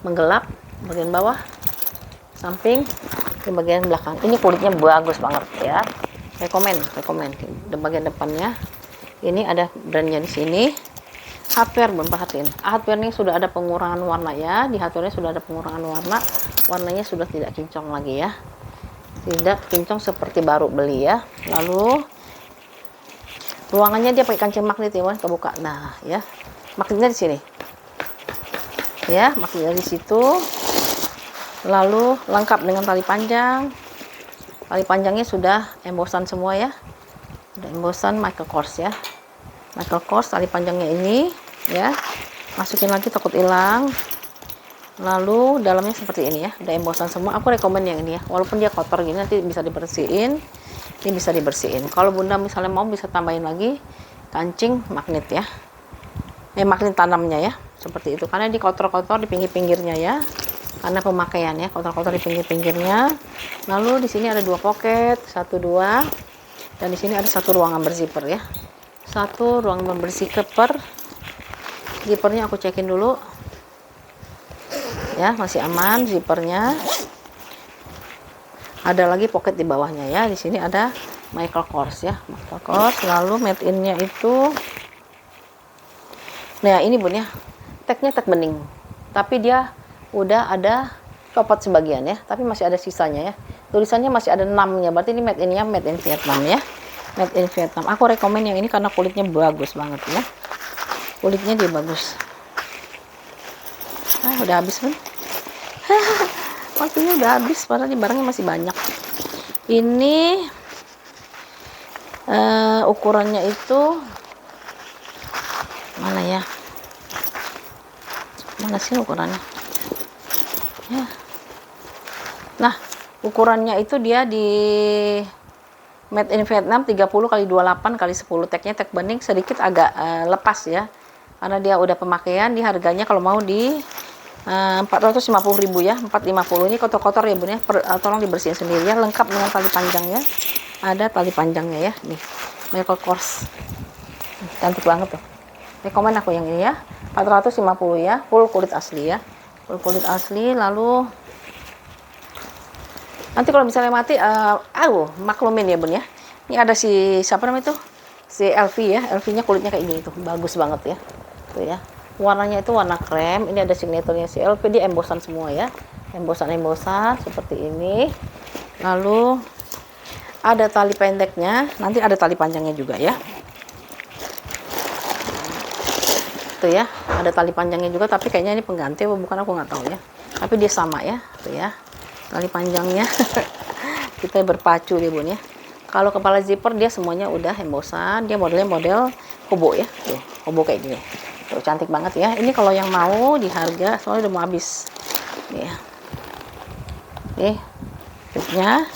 menggelap, bagian bawah, samping, di bagian belakang. Ini kulitnya bagus banget ya. Rekomen. Di bagian depannya ini ada brandnya di sini. Hardware Bun, perhatiin. Hardware-nya sudah ada pengurangan warna ya. Di hardware-nya sudah ada pengurangan warna. Warnanya sudah tidak kinclong lagi ya. Tidak kinclong seperti baru beli ya. Lalu ruangannya dia pakai kancing magnet ya Bun, kebuka. Nah, ya. Magnetnya di sini. Ya, magnetnya di situ. Lalu lengkap dengan tali panjang. Tali panjangnya sudah embosan semua ya. Sudah embosan Michael Kors ya. Michael Kors tali panjangnya ini ya. Masukin lagi takut hilang. Lalu dalamnya seperti ini ya, udah embosan semua. Aku rekomen yang ini ya, walaupun dia kotor gini nanti bisa dibersihin. Ini bisa dibersihin. Kalau Bunda misalnya mau bisa tambahin lagi kancing magnet ya. Magnet tanamnya ya, seperti itu. Karena di kotor-kotor di pinggir-pinggirnya ya. karena pemakaian ya, kotor-kotor di pinggir-pinggirnya. Lalu di sini ada 2 pocket, 1 2, dan di sini ada 1 ruangan berzipper ya. 1 ruangan berzipper. Zippernya aku cekin dulu. Ya, masih aman zippernya. Ada lagi pocket di bawahnya ya. Di sini ada Michael Kors ya, Michael Kors. Lalu made in-nya itu, nah ini bun ya, tagnya tag bening, tapi dia udah ada copot sebagian ya, tapi masih ada sisanya ya. Tulisannya masih ada 6-nya, berarti ini made in-nya made in Vietnam ya. Made in Vietnam. Aku rekomen yang ini karena kulitnya bagus banget ya. Kulitnya dia bagus. Udah habis bun. Waktunya udah habis, padahal di barangnya masih banyak. Ini ukurannya itu mana ya? Mana sih ukurannya? Ya. Nah, ukurannya itu dia di made in Vietnam 30 kali 28 kali 10. Tagnya tag bening, sedikit agak lepas ya. Karena dia udah pemakaian, di harganya kalau mau di 450.000 ya, 450. Ini kotor-kotor ya bun ya, tolong dibersihin sendiri ya, lengkap dengan tali panjangnya. Ada tali panjangnya ya, nih Michael Kors, cantik banget tuh. Rekomen aku yang ini ya, 450 ya, full kulit asli ya, full kulit asli. Lalu nanti kalau misalnya mati, maklumin ya bun ya. Ini ada si siapa namanya tuh, si LV ya, LV-nya kulitnya kayak gini tuh, bagus banget ya, tuh ya. Warnanya itu warna krem. Ini ada signaturnya si LV, dia embosan semua ya, embosan seperti ini. Lalu ada tali pendeknya, nanti ada tali panjangnya juga ya. Tuh ya, ada tali panjangnya juga, tapi kayaknya ini pengganti bukan, aku nggak tahu ya. Tapi dia sama ya, tuh ya, tali panjangnya. Kita berpacu deh bun ya. Kalau kepala zipper dia semuanya udah embosan, dia modelnya model hobo ya, tuh, hobo kayak gini. Tuh, cantik banget ya. Ini kalau yang mau di harga, soalnya udah mau habis. Nih ya. Oke. Tipnya,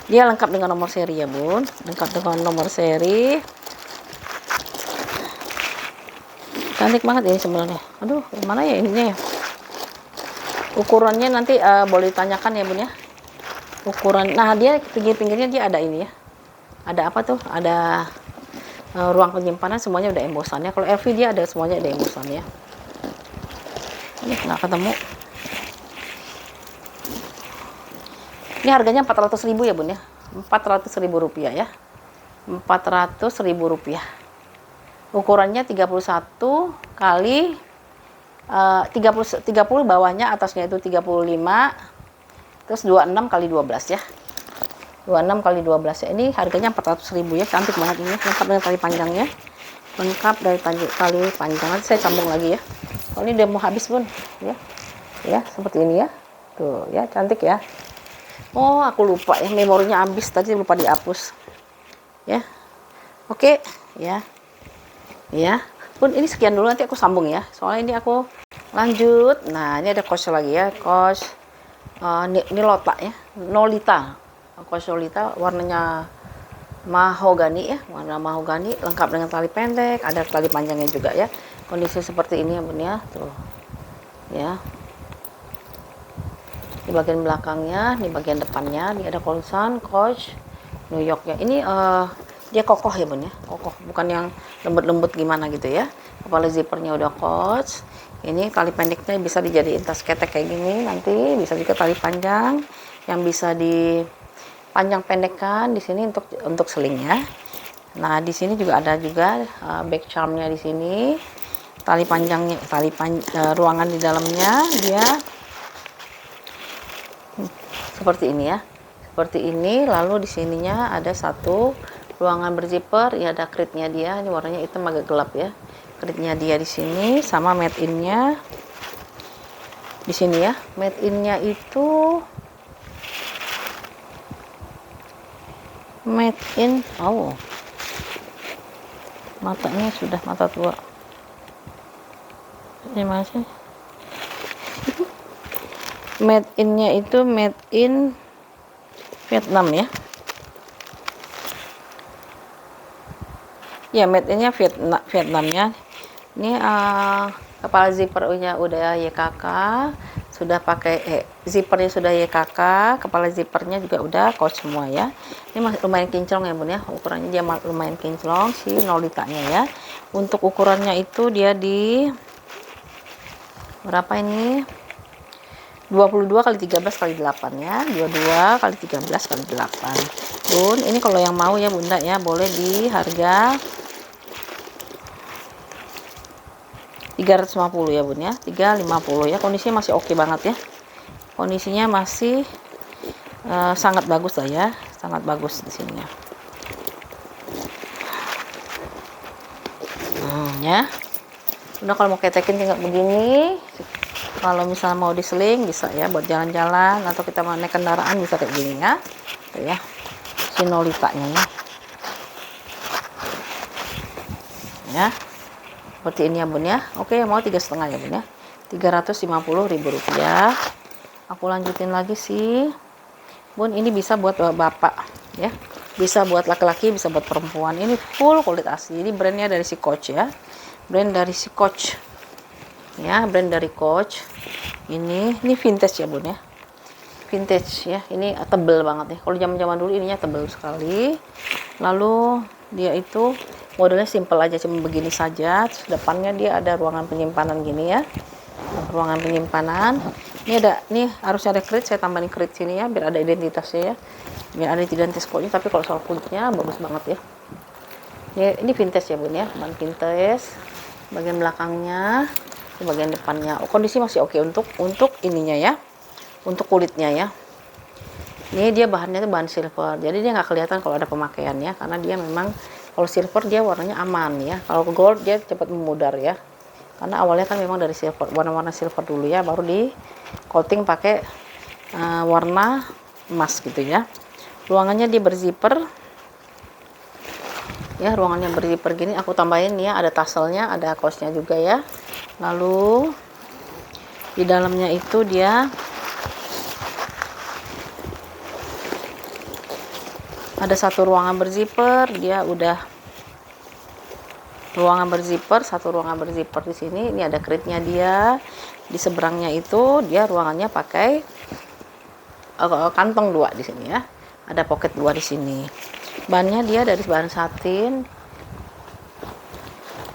dia lengkap dengan nomor seri ya bun. Lengkap dengan nomor seri. Cantik banget ini sebenarnya. Aduh, mana ya ininya ya? Ukurannya nanti boleh ditanyakan ya bun ya. Ukuran, nah dia pinggir-pinggirnya dia ada ini ya. Ada apa tuh? Ada ruang penyimpanan, semuanya udah embosannya. Kalau LV dia ada semuanya ada embosannya. Ini nggak ketemu. Ini harganya 400.000 ya bun ya, 400.000 rupiah ya, 400.000 rupiah. Ukurannya 31 kali 30 bawahnya, atasnya itu 35, terus 26 kali 12 ya. 26 kali 12 ya. Ini harganya 400.000 ya, cantik banget ini, lengkap dengan tali panjangnya, lengkap dari tali panjang. Nanti saya sambung lagi ya, kalau ini udah mau habis bun ya. Ya seperti ini ya, tuh ya, cantik ya. Oh aku lupa ya, memorinya habis tadi, lupa dihapus ya. Oke ya, ya bun, ini sekian dulu, nanti aku sambung ya, soalnya ini aku lanjut. Nah ini ada kos lagi ya, kos ini Lota ya, Nolita. Kosolita warnanya mahogani ya, warna mahogani, lengkap dengan tali pendek, ada tali panjangnya juga ya. Kondisi seperti ini ya bun ya, tuh ya. Di bagian belakangnya, di bagian depannya, dia ada tulisan Coach New York ya. Ini dia kokoh ya bun ya, kokoh, bukan yang lembut-lembut gimana gitu ya. Kepala zippernya udah Coach. Ini tali pendeknya bisa dijadiin tas ketek kayak gini, nanti bisa juga tali panjang yang bisa di panjang pendekkan di sini untuk selingnya. Nah di sini juga ada juga back charmnya di sini, tali panjangnya, ruangan di dalamnya dia seperti ini ya, seperti ini. Lalu di sininya ada satu ruangan berzipper ya, ada kritnya dia, ini warnanya hitam agak gelap ya, kritnya dia di sini, sama made in-nya di sini ya. Made in-nya itu made in, matanya sudah mata tua. Ini masih made in-nya itu made in Vietnam ya. Ya made in-nya Vietnam ya. Ini kepala zipper-nya udah YKK, sudah pakai zippernya sudah YKK, kepala zippernya juga udah coach semua ya. Ini masih lumayan kinclong ya bun ya, ukurannya dia lumayan kinclong si Nolita-nya ya. Untuk ukurannya itu dia di berapa ini, 22 kali 13 kali 8 ya, 22 kali 13 kali 8 bun. Ini kalau yang mau ya bunda ya, boleh di harga 350 ya bun ya, 350 ya. Kondisinya masih oke banget ya, kondisinya masih sangat bagus lah ya, sangat bagus di sini ya. Ya udah, kalau mau ketekin tinggal begini, kalau misalnya mau diseling bisa ya, buat jalan-jalan atau kita mau naik kendaraan bisa kayak gini ya. Tuh ya si Nolita-nya ya, seperti ini ya bun ya. Oke, mau 3,5 ya bun ya, 350.000 rupiah. Aku lanjutin lagi sih bun, ini bisa buat bapak ya, bisa buat laki-laki, bisa buat perempuan. Ini full kulit asli, ini brandnya dari si Coach ya, brand dari si Coach ya, brand dari Coach. Ini vintage ya bun ya, vintage ya. Ini tebel banget nih, kalau zaman-zaman dulu ininya tebel sekali. Lalu dia itu modelnya simple aja, cuma begini saja. Terus depannya dia ada ruangan penyimpanan gini ya, ruangan penyimpanan. Ini ada, nih harusnya ada krit, saya tambahin krit sini ya, biar ada identitasnya ya, biar ada identitas kodenya. Tapi kalau soal kulitnya bagus banget ya. Ini vintage ya bun ya, ban vintage. Bagian belakangnya, bagian depannya, kondisi masih oke untuk ininya ya, untuk kulitnya ya. Ini dia bahannya itu bahan silver, jadi dia nggak kelihatan kalau ada pemakaian ya, karena dia memang kalau silver dia warnanya aman ya. Kalau gold dia cepat memudar ya, karena awalnya kan memang dari silver, warna-warna silver dulu ya, baru di coating pakai warna emas gitu ya. Ruangannya dia berzipper ya, ruangannya berzipper gini. Aku tambahin ya, ada tasselnya, ada kaosnya juga ya. Lalu di dalamnya itu dia ada satu ruangan berzipper, dia udah ruangan berzipper, satu ruangan berzipper di sini. Ini ada kritnya dia. Di seberangnya itu dia ruangannya pakai kantong 2 di sini ya. Ada pocket 2 di sini. Bannya dia dari bahan satin.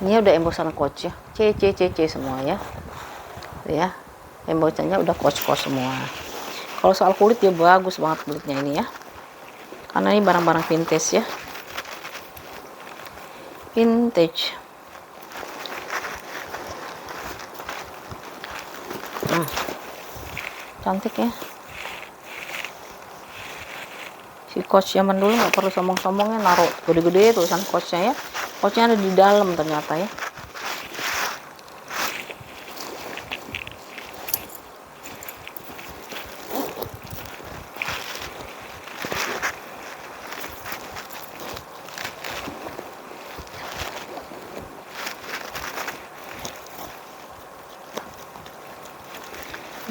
Ini udah embosan Coach ya, C semua ya. Ya, embosannya udah Coach semua. Kalau soal kulit dia bagus banget kulitnya ini ya, karena ini barang-barang vintage ya, vintage. Cantik ya. Si Coach zaman dulu nggak perlu sombong-sombongnya, naruh gede-gede tulisan Coachnya ya. Coachnya ada di dalam ternyata ya.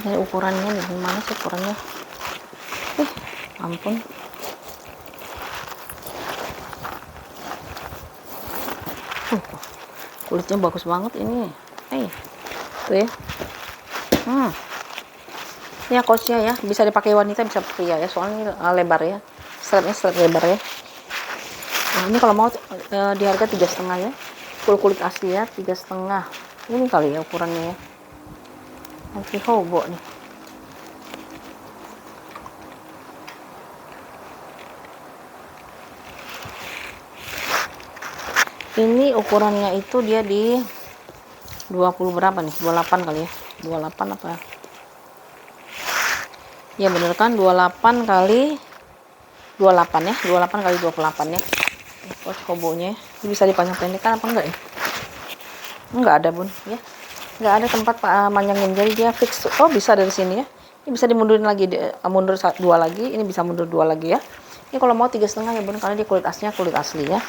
Dari ukurannya nih, gimana sih ukurannya? Ampun. Kulitnya bagus banget ini. Tuh ya. Ya Coachnya ya, bisa dipakai wanita, bisa pria ya, soalnya lebar ya. Strapnya strap lebar ya. Nah, ini kalau mau di harga 3,5 ya. Full kulit asli ya, 3,5. Ini kali ya ukurannya ya. Masih hobo nih. Ini ukurannya itu dia di 20 berapa nih? 28 kali ya. 28 apa? Ya bener kan, 28 kali 28 ya. 28 kali 28 ya. Coach hobonya. Ini bisa dipanjang pendekkan apa enggak ya? Enggak ada bun ya. Enggak ada tempat panjangin, jadi dia fix. Oh, bisa dari sini ya. Ini bisa dimundurin lagi, mundur 2 lagi. Ini bisa mundur 2 lagi ya. Ini kalau mau 3,5 ya bun, karena dia kulit aslinya kulit asli ya.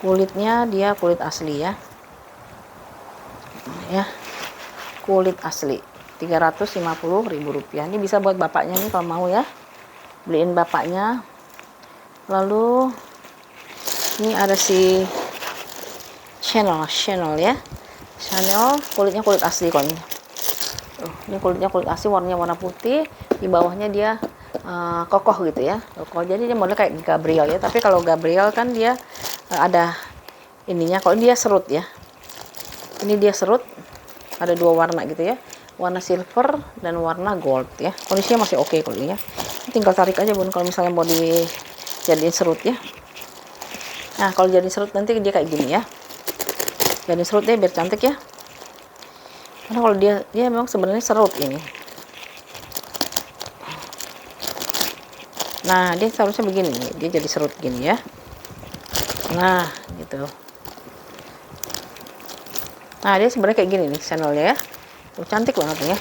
Kulitnya dia kulit asli ya. Ya. Kulit asli. 350.000 rupiah. Ini bisa buat bapaknya nih kalau mau ya. Beliin bapaknya. Lalu ini ada si Chanel ya. Chanel kulitnya kulit asli kok ini. Ini kulitnya kulit asli, warnanya warna putih, di bawahnya dia kokoh gitu ya, kokoh. Jadi dia model kayak Gabriel ya, tapi kalau Gabriel kan dia ada ininya, kalau dia serut ya. Ini dia serut, ada dua warna gitu ya, warna silver dan warna gold ya. Kondisinya masih oke kulitnya. Tinggal tarik aja bun kalau misalnya mau dijadiin serut ya. Nah kalau jadi serut nanti dia kayak gini ya, jadi serut deh biar cantik ya. Karena kalau dia memang sebenarnya serut ini. Nah dia seharusnya begini nih, dia jadi serut gini ya. Nah gitu. Nah dia sebenarnya kayak gini nih channelnya ya. Cantik banget nih ya.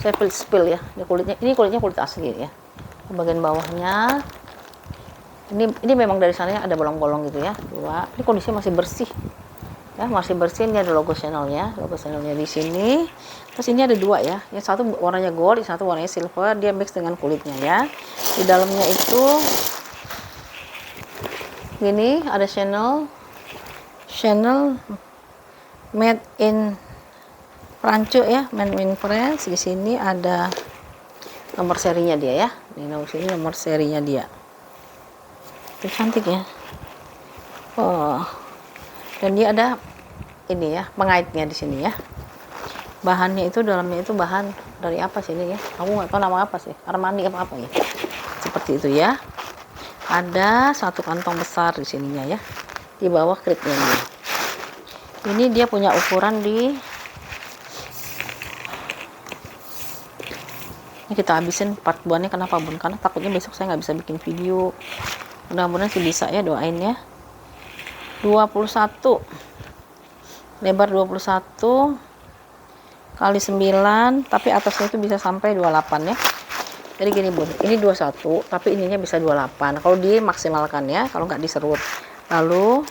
Saya spill ya. Ini kulitnya kulit asli ya. Bagian bawahnya ini memang dari sananya ada bolong-bolong gitu ya. Dua. Ini kondisinya masih bersih. Ya, masih bersih. Ini ada logo channelnya di sini. Terus ini ada dua ya. Yang satu warnanya gold, yang satu warnanya silver. Dia mix dengan kulitnya ya. Di dalamnya itu gini ada channel made in Prancu ya, made in France. Di sini ada nomor serinya dia ya. Ini nomor serinya dia. Itu cantik ya. Oh. Dan dia ada ini ya, pengaitnya di sini ya. Bahannya itu dalamnya itu bahan dari apa sih ini ya? Aku nggak tahu nama apa sih, Armani apa ya. Seperti itu ya. Ada satu kantong besar di sininya ya. Di bawah klipnya ini. Ini dia punya ukuran ini kita habisin part buahnya. Kenapa bun? Karena takutnya besok saya nggak bisa bikin video. Mudah-mudahan sih bisa ya, doain ya. 21 lebar 21 kali 9, tapi atasnya itu bisa sampai 28 ya. Jadi gini bun, ini 21 tapi ininya bisa 28 kalau dimaksimalkan ya, kalau nggak diserut. Lalu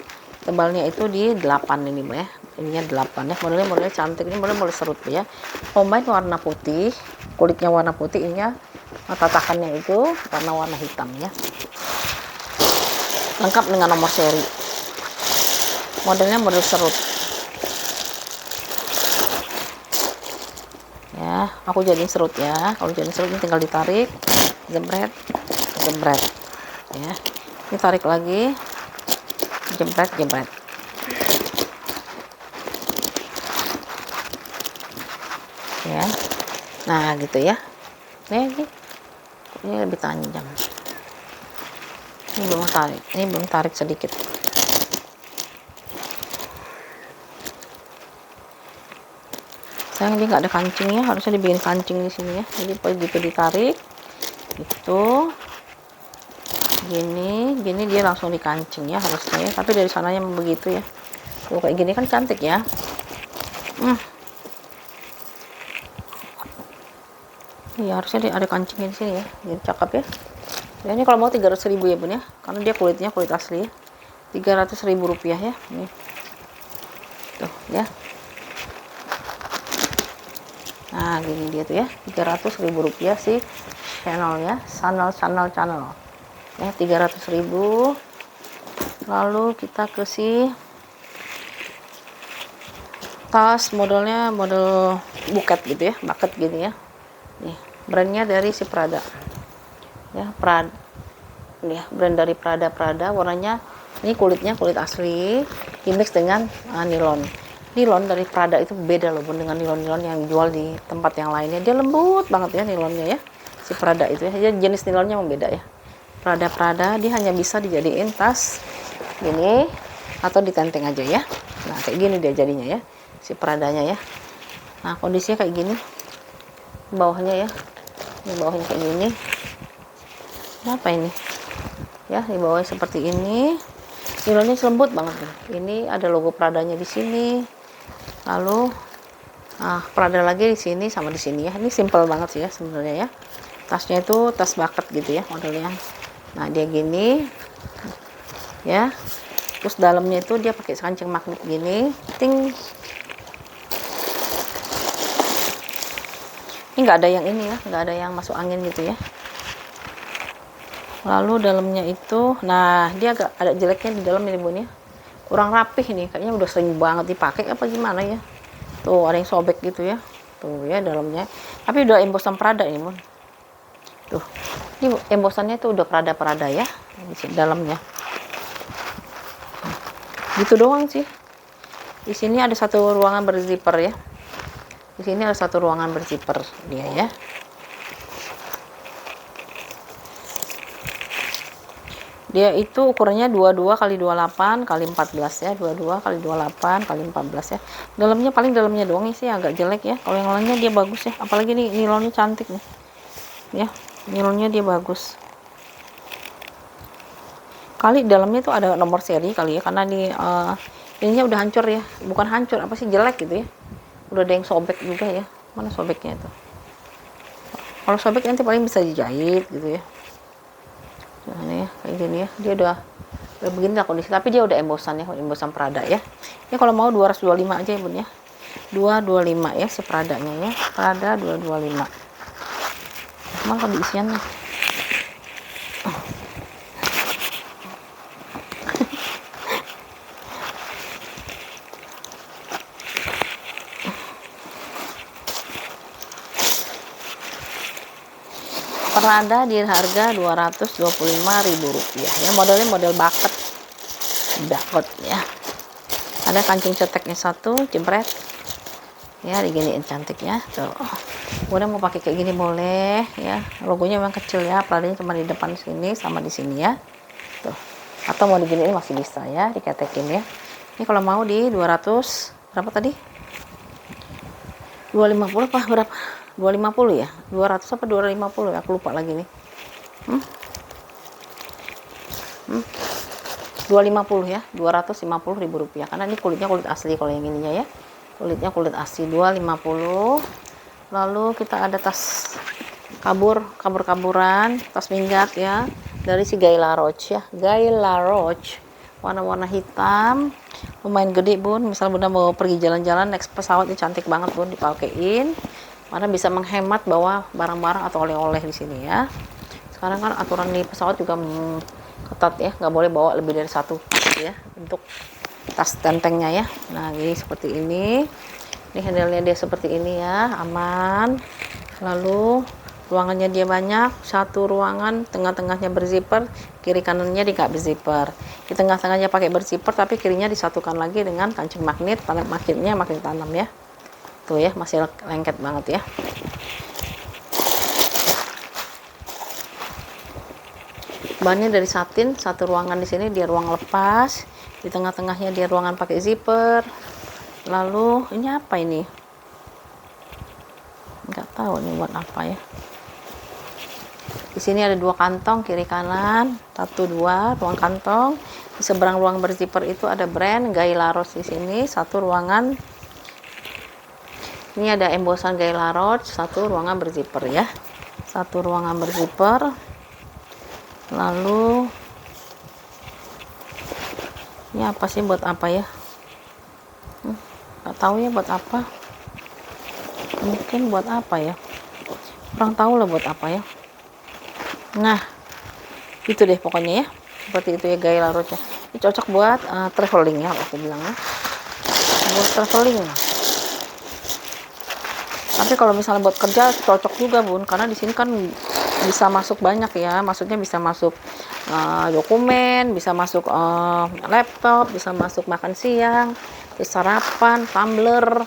tebalnya itu di 8 ini ya, ininya 8 ya. Modelnya cantik, ini model serut ya. Combine warna putih, kulitnya warna putih, ininya tatakannya itu warna hitam ya. Lengkap dengan nomor seri. Modelnya model serut ya. Aku jadiin serut ya. Kalau jadiin serut ini tinggal ditarik, jembret ya. Ini tarik lagi, jembret ya. Nah gitu ya. Ini lebih panjang. Ini belum tarik sedikit. Sayang dia nggak ada kancingnya, harusnya dibikin kancing di sini ya. Jadi begitu ditarik itu gini dia langsung dikancing ya harusnya ya. Tapi dari sananya begitu ya. Tuh kayak gini kan cantik ya. Iya harusnya ada kancingnya di sini ya. Jadi cakep ya. Ya ini kalau mau 300.000 ya bun ya. Karena dia kulitnya kulit asli ya. 300.000 rupiah ya. Nih. Tuh ya. Nah gini dia tuh ya, 300.000 rupiah sih channelnya, channel ya, 300.000. Lalu kita ke tas, modelnya model buket gitu ya, bucket gini ya. Nih brandnya dari si Prada ya, nih brand dari Prada. Warnanya ini kulitnya kulit asli dimix dengan nilon dari Prada. Itu beda loh bun dengan nilon yang dijual di tempat yang lainnya. Dia lembut banget ya nilonnya ya, si Prada itu ya. Jadi jenis nilonnya memang beda ya. Prada dia hanya bisa dijadiin tas gini atau ditenteng aja ya. Nah kayak gini dia jadinya ya, si Pradanya ya. Nah kondisinya kayak gini bawahnya ya. Ini bawahnya kayak gini. Apa ini ya, di bawahnya seperti ini. Nilonnya lembut banget nih. Ini ada logo Pradanya di sini. Lalu Prada lagi di sini sama di sini ya. Ini simple banget sih ya sebenarnya ya. Tasnya itu tas bucket gitu ya modelnya. Nah dia gini ya. Terus dalamnya itu dia pakai kancing magnet gini. Ting. Ini nggak ada yang ini ya, nggak ada yang masuk angin gitu ya. Lalu dalamnya itu, nah dia agak ada jeleknya di dalam ini bun ya. Kurang rapih nih, kayaknya udah sering banget dipakai apa gimana ya. Tuh ada yang sobek gitu ya. tuh ya dalamnya, tapi udah embosan Prada ini Bun. Tuh ini embosannya tuh udah Prada ya di dalamnya. Gitu doang sih. Di sini ada satu ruangan berzipper ya. Di sini ada satu ruangan berzipper dia ya. Dia itu ukurannya 22 kali 28 kali 14 ya, 22 kali 28 kali 14 ya. Dalamnya paling dalamnya doang sih agak jelek ya. Kalau yang lainnya dia bagus ya. Apalagi nih nilonnya cantik nih. Ya, nilonnya dia bagus. Kali dalamnya tuh ada nomor seri kali ya, karena di ininya udah hancur ya. Bukan hancur, apa sih, jelek gitu ya. Udah ada yang sobek juga ya. Mana sobeknya itu? Kalau sobek nanti paling bisa dijahit gitu ya. Nah ini ya, kayak gini ya, dia udah begini lah kondisi, tapi dia udah embosan ya, embosan Prada ya. Ini kalau mau 225 aja ya Bun ya, 225 ya si Pradanya ya, Prada 225. Emang kalau diisiannya Prada di harga Rp225.000 ya. Modelnya model bucket ya. Ada kancing ceteknya satu, jebret ya, diginiin cantik ya. Tuh, udah mau pakai kayak gini boleh ya. Logonya memang kecil ya, Pradanya cuma di depan sini sama di sini ya. Tuh, atau mau diginiin masih bisa ya, diketekin ya. Ini kalau mau di 200 berapa tadi, 250 apa berapa, 250 ya, 200 apa 250 ya, aku lupa lagi nih. 250 ya, Rp250.000 karena ini kulitnya kulit asli. Kalau yang ininya ya, kulitnya kulit asli, 250. Lalu kita ada tas kaburan, tas minggat ya, dari si Gay La Roche ya, Gay La Roche, warna-warna hitam, lumayan gede Bun. Misal Bunda mau pergi jalan-jalan naik pesawat, ini cantik banget Bun dipakein, karena bisa menghemat bawa barang-barang atau oleh-oleh di sini ya. Sekarang kan aturan di pesawat juga ketat ya, nggak boleh bawa lebih dari satu ya untuk tas tentengnya ya. Nah ini seperti ini handle-nya dia seperti ini ya, aman. Lalu ruangannya dia banyak, satu ruangan tengah-tengahnya berzipper, kiri kanannya di nggak berzipper. Di tengah-tengahnya pakai berzipper, tapi kirinya disatukan lagi dengan kancing magnet, magnetnya magnet tanam ya. Tuh ya, masih lengket banget ya. Bahannya dari satin, satu ruangan di sini dia ruang lepas, di tengah-tengahnya dia ruangan pakai zipper. Lalu ini apa ini? Nggak tahu ini buat apa ya. Di sini ada dua kantong kiri kanan, satu dua ruang kantong. Di seberang ruang berzipper itu ada brand Gay La Roche di sini, satu ruangan. Ini ada embosan Gay La Roche, satu ruangan berzipper ya, satu ruangan berzipper. Lalu ini apa sih, buat apa ya? Nggak tahu ya buat apa. Mungkin buat apa ya? Kurang tahu lah buat apa ya. Nah, itu deh pokoknya ya. Seperti itu ya Gay La Roche. Ini cocok buat traveling ya, aku bilang ya. Buat traveling. Tapi kalau misalnya buat kerja cocok juga Bun, karena di sini kan bisa masuk banyak ya, maksudnya bisa masuk dokumen, bisa masuk laptop, bisa masuk makan siang, bisa sarapan, tumbler,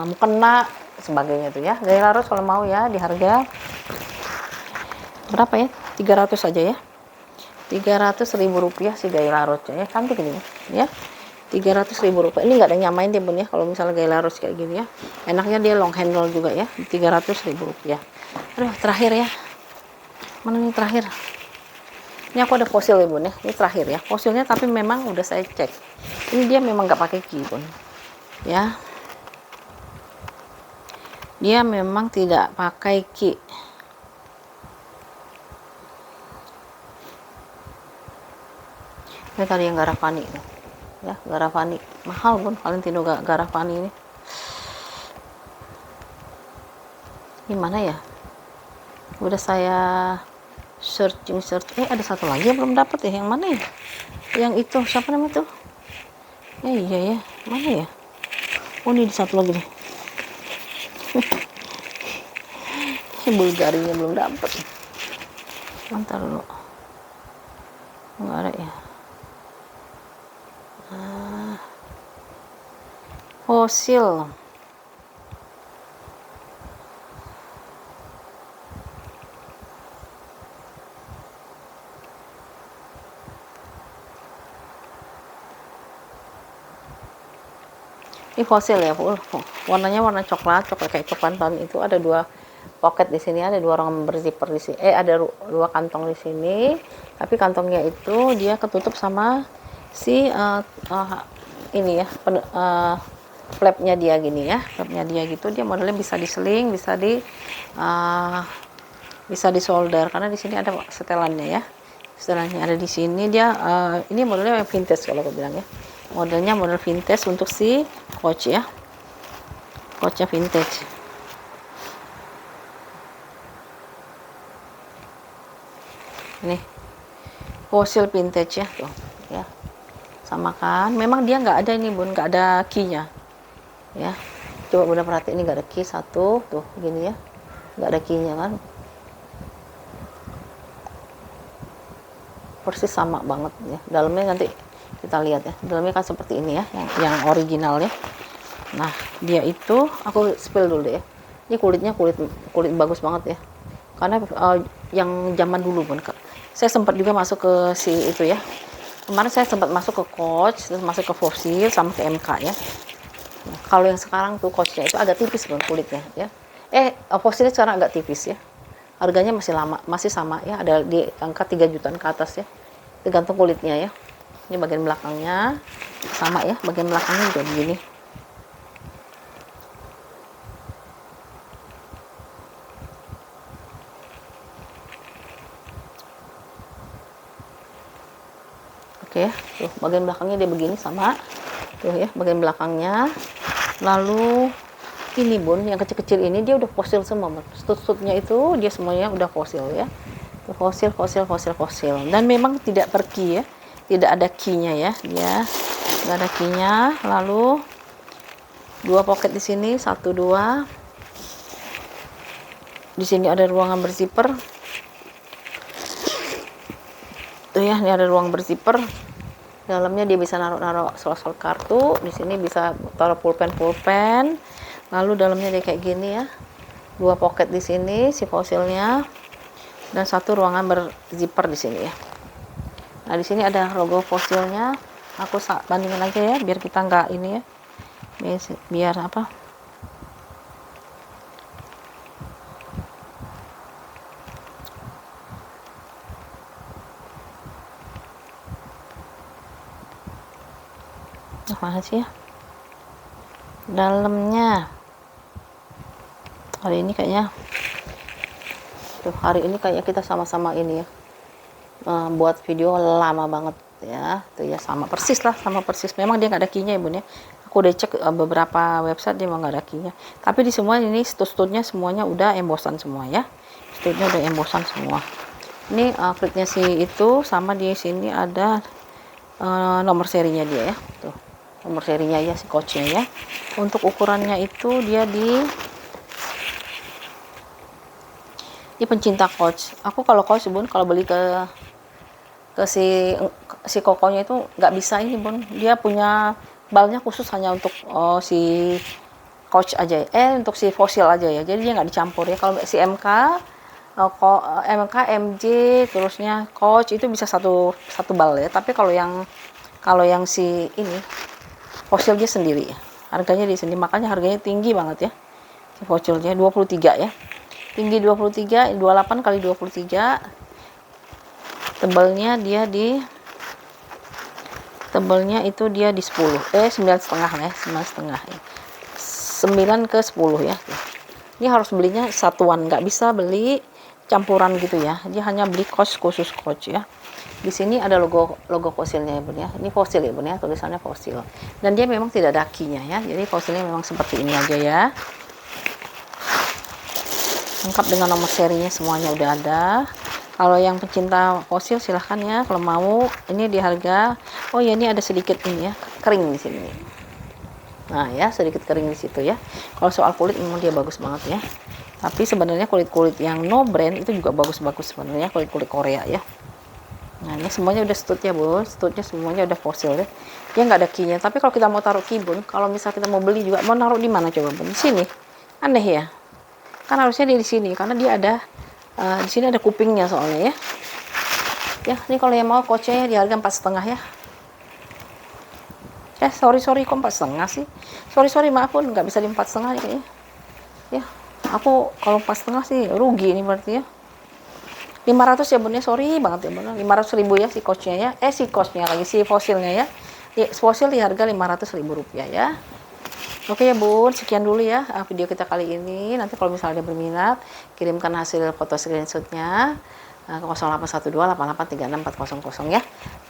mukena, sebagainya tuh ya. Gay La Roche kalau mau ya di harga berapa ya, 300 aja ya, Rp300.000 si Gay La Roche ya, cantik ini ya, Rp300.000. Ini nggak ada nyamain deh Bun ya, kalau misalnya Gay La Roche kayak gini ya, enaknya dia long handle juga ya, Rp300.000. Aduh, terakhir ya, mana nih terakhir, ini aku ada fosil ya Bun ya, ini terakhir ya fosilnya, tapi memang udah saya cek, ini dia memang nggak pakai key Bun ya, dia memang tidak pakai key. Ini tadi yang Garavani ya, Garavani mahal Bun, Valentino Garavani ini. Gimana ya, udah saya search, ada satu lagi yang belum dapat ya, yang mana ya, yang itu siapa namanya tuh ya, iya ya, mana ya, oh ini di satu lagi nih, Bulgarinya belum dapet. Ntar dulu, nggak ada ya. Fosil. Ini fosil ya, warnanya warna coklat kayak coklat tahun itu. Ada 2 pocket di sini, ada 2 ruangan berzipper di sini. Ada 2 kantong di sini. Tapi kantongnya itu dia ketutup sama si ini ya, flapnya dia gini ya, flapnya dia gitu. Dia modelnya bisa diseling, bisa di solder karena di sini ada setelannya ya. Setelannya ada di sini. Dia ini modelnya vintage kalau aku bilang ya. Modelnya model vintage untuk si coach ya, coachnya vintage. Ini fosil vintage ya tuh ya, sama kan. Memang dia nggak ada ini bun, nggak ada keynya ya. Coba bunda perhatiin, ini nggak ada key satu tuh gini ya, nggak ada keynya kan, persis sama banget ya. Dalamnya nanti kita lihat ya, dalamnya kan seperti ini ya, yang original ya. Nah dia itu aku spill dulu deh ya. Ini kulitnya kulit bagus banget ya, karena yang zaman dulu pun saya sempat juga masuk ke si itu ya. Kemarin saya sempat masuk ke Coach, terus masuk ke Fossil sama ke MK ya. Nah, kalau yang sekarang tuh Coachnya itu agak tipis pun kulitnya ya. Fossilnya sekarang agak tipis ya. Harganya masih sama ya, ada di angka 3 jutaan ke atas ya. Tergantung kulitnya ya. Ini bagian belakangnya sama ya, bagian belakangnya juga begini. Oke, tuh bagian belakangnya dia begini sama. Tuh ya, bagian belakangnya. Lalu ini bun, yang kecil-kecil ini dia udah fosil semua. Stud-studnya itu dia semuanya udah fosil ya. Tuh, fosil. Dan memang tidak per key ya. Tidak ada key-nya ya, dia nggak ada key-nya. Lalu 2 pocket di sini, 1 2. Di sini ada ruangan berzipper. Tuh ya, ini ada ruang berzipper. Dalamnya dia bisa naruh sol-sol kartu. Di sini bisa taruh pulpen. Lalu dalamnya dia kayak gini ya. 2 pocket di sini si fosilnya. Dan 1 ruangan berzipper di sini ya. Nah di sini ada logo fosilnya. Aku bandingin aja ya, biar kita nggak ini ya, biar apa? Mana sih ya? Dalamnya. Hari ini kayaknya kita sama-sama ini ya. Buat video lama banget ya. Tuh ya, sama persis. Memang dia nggak ada key-nya ya bun ya. Aku udah cek beberapa website, dia memang nggak ada key-nya. Tapi di semua ini stud-studnya semuanya udah embosan semua ya. Studnya udah embosan semua. Ini klipnya sih itu, sama di sini ada nomor serinya dia ya. Tuh nomor serinya ya si coachnya ya. Untuk ukurannya itu dia di pencinta coach. Aku kalau coach bun, kalau beli ke si kokonya itu nggak bisa ini bun, dia punya balnya khusus hanya untuk si coach aja untuk si fosil aja ya, jadi dia nggak dicampur ya. Kalau si MK MJ terusnya coach itu bisa satu bal ya, tapi kalau yang si ini fosil dia sendiri ya, harganya di sini, makanya harganya tinggi banget ya si fosilnya. 23 ya, tinggi 23, 28 kali 23. Tebalnya itu dia di 10, 9,5 ya, 9,5 ya. 9 ke 10 ya. Ini harus belinya satuan, nggak bisa beli campuran gitu ya. Dia hanya beli khusus coach ya. Di sini ada logo fosilnya ya bun ya. Ini fosil ya bun ya, tulisannya fosil. Dan dia memang tidak ada key-nya ya. Jadi fosilnya memang seperti ini aja ya. Lengkap dengan nomor serinya semuanya udah ada. Kalau yang pecinta fosil silahkan ya, kalau mau. Ini di harga, oh ya ini ada sedikit ini ya, kering di sini. Nah ya, sedikit kering di situ ya. Kalau soal kulit memang dia bagus banget ya. Tapi sebenarnya kulit-kulit yang no brand itu juga bagus-bagus sebenarnya, kulit-kulit Korea ya. Nah ini semuanya udah stud ya bun, studnya semuanya udah fosil ya. Dia nggak ada keynya. Tapi kalau kita mau taruh key bun, kalau misal kita mau beli juga, mau naruh di mana coba bun? Di sini. Aneh ya. Kan harusnya di sini karena dia ada di sini ada kupingnya soalnya ya. Ya, ini kalau yang mau coachnya di harga 4,5 ya. Sorry kok 4,5 sih. Sorry maaf pun nggak bisa di 4,5 nih kayaknya. Ya, aku kalau 4,5 sih rugi ini berarti ya. 500 ya bun ya, sorry banget ya bun. 500.000 ya si coachnya ya. Si coachnya lagi si fosilnya ya. Fosil di harga 500.000 rupiah ya. Oke ya bun, sekian dulu ya video kita kali ini. Nanti kalau misalnya ada berminat, kirimkan hasil foto screenshotnya ke 08128836 ya.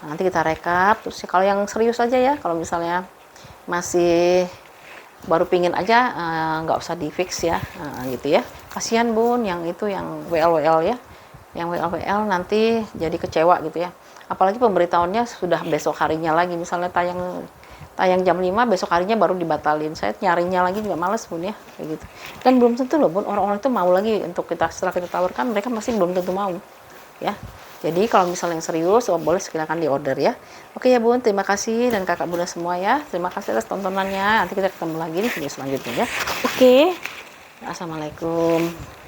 Nah, nanti kita rekap. Terus kalau yang serius aja ya, kalau misalnya masih baru pingin aja, nggak usah di fix ya, gitu ya. Kasihan bun, yang itu yang WL ya, yang WL nanti jadi kecewa gitu ya. Apalagi pemberitahuannya sudah besok harinya lagi, misalnya tayang jam 5, besok harinya baru dibatalin. Saya nyarinya lagi juga males bun ya, kayak gitu. Dan belum tentu loh bun, orang-orang itu mau lagi untuk setelah kita tawarkan, mereka masih belum tentu mau ya. Jadi kalau misalnya yang serius, boleh silakan di order ya. Oke ya bun, terima kasih dan kakak bunda semua ya. Terima kasih atas tontonannya. Nanti kita ketemu lagi di video selanjutnya ya. Oke. Assalamualaikum.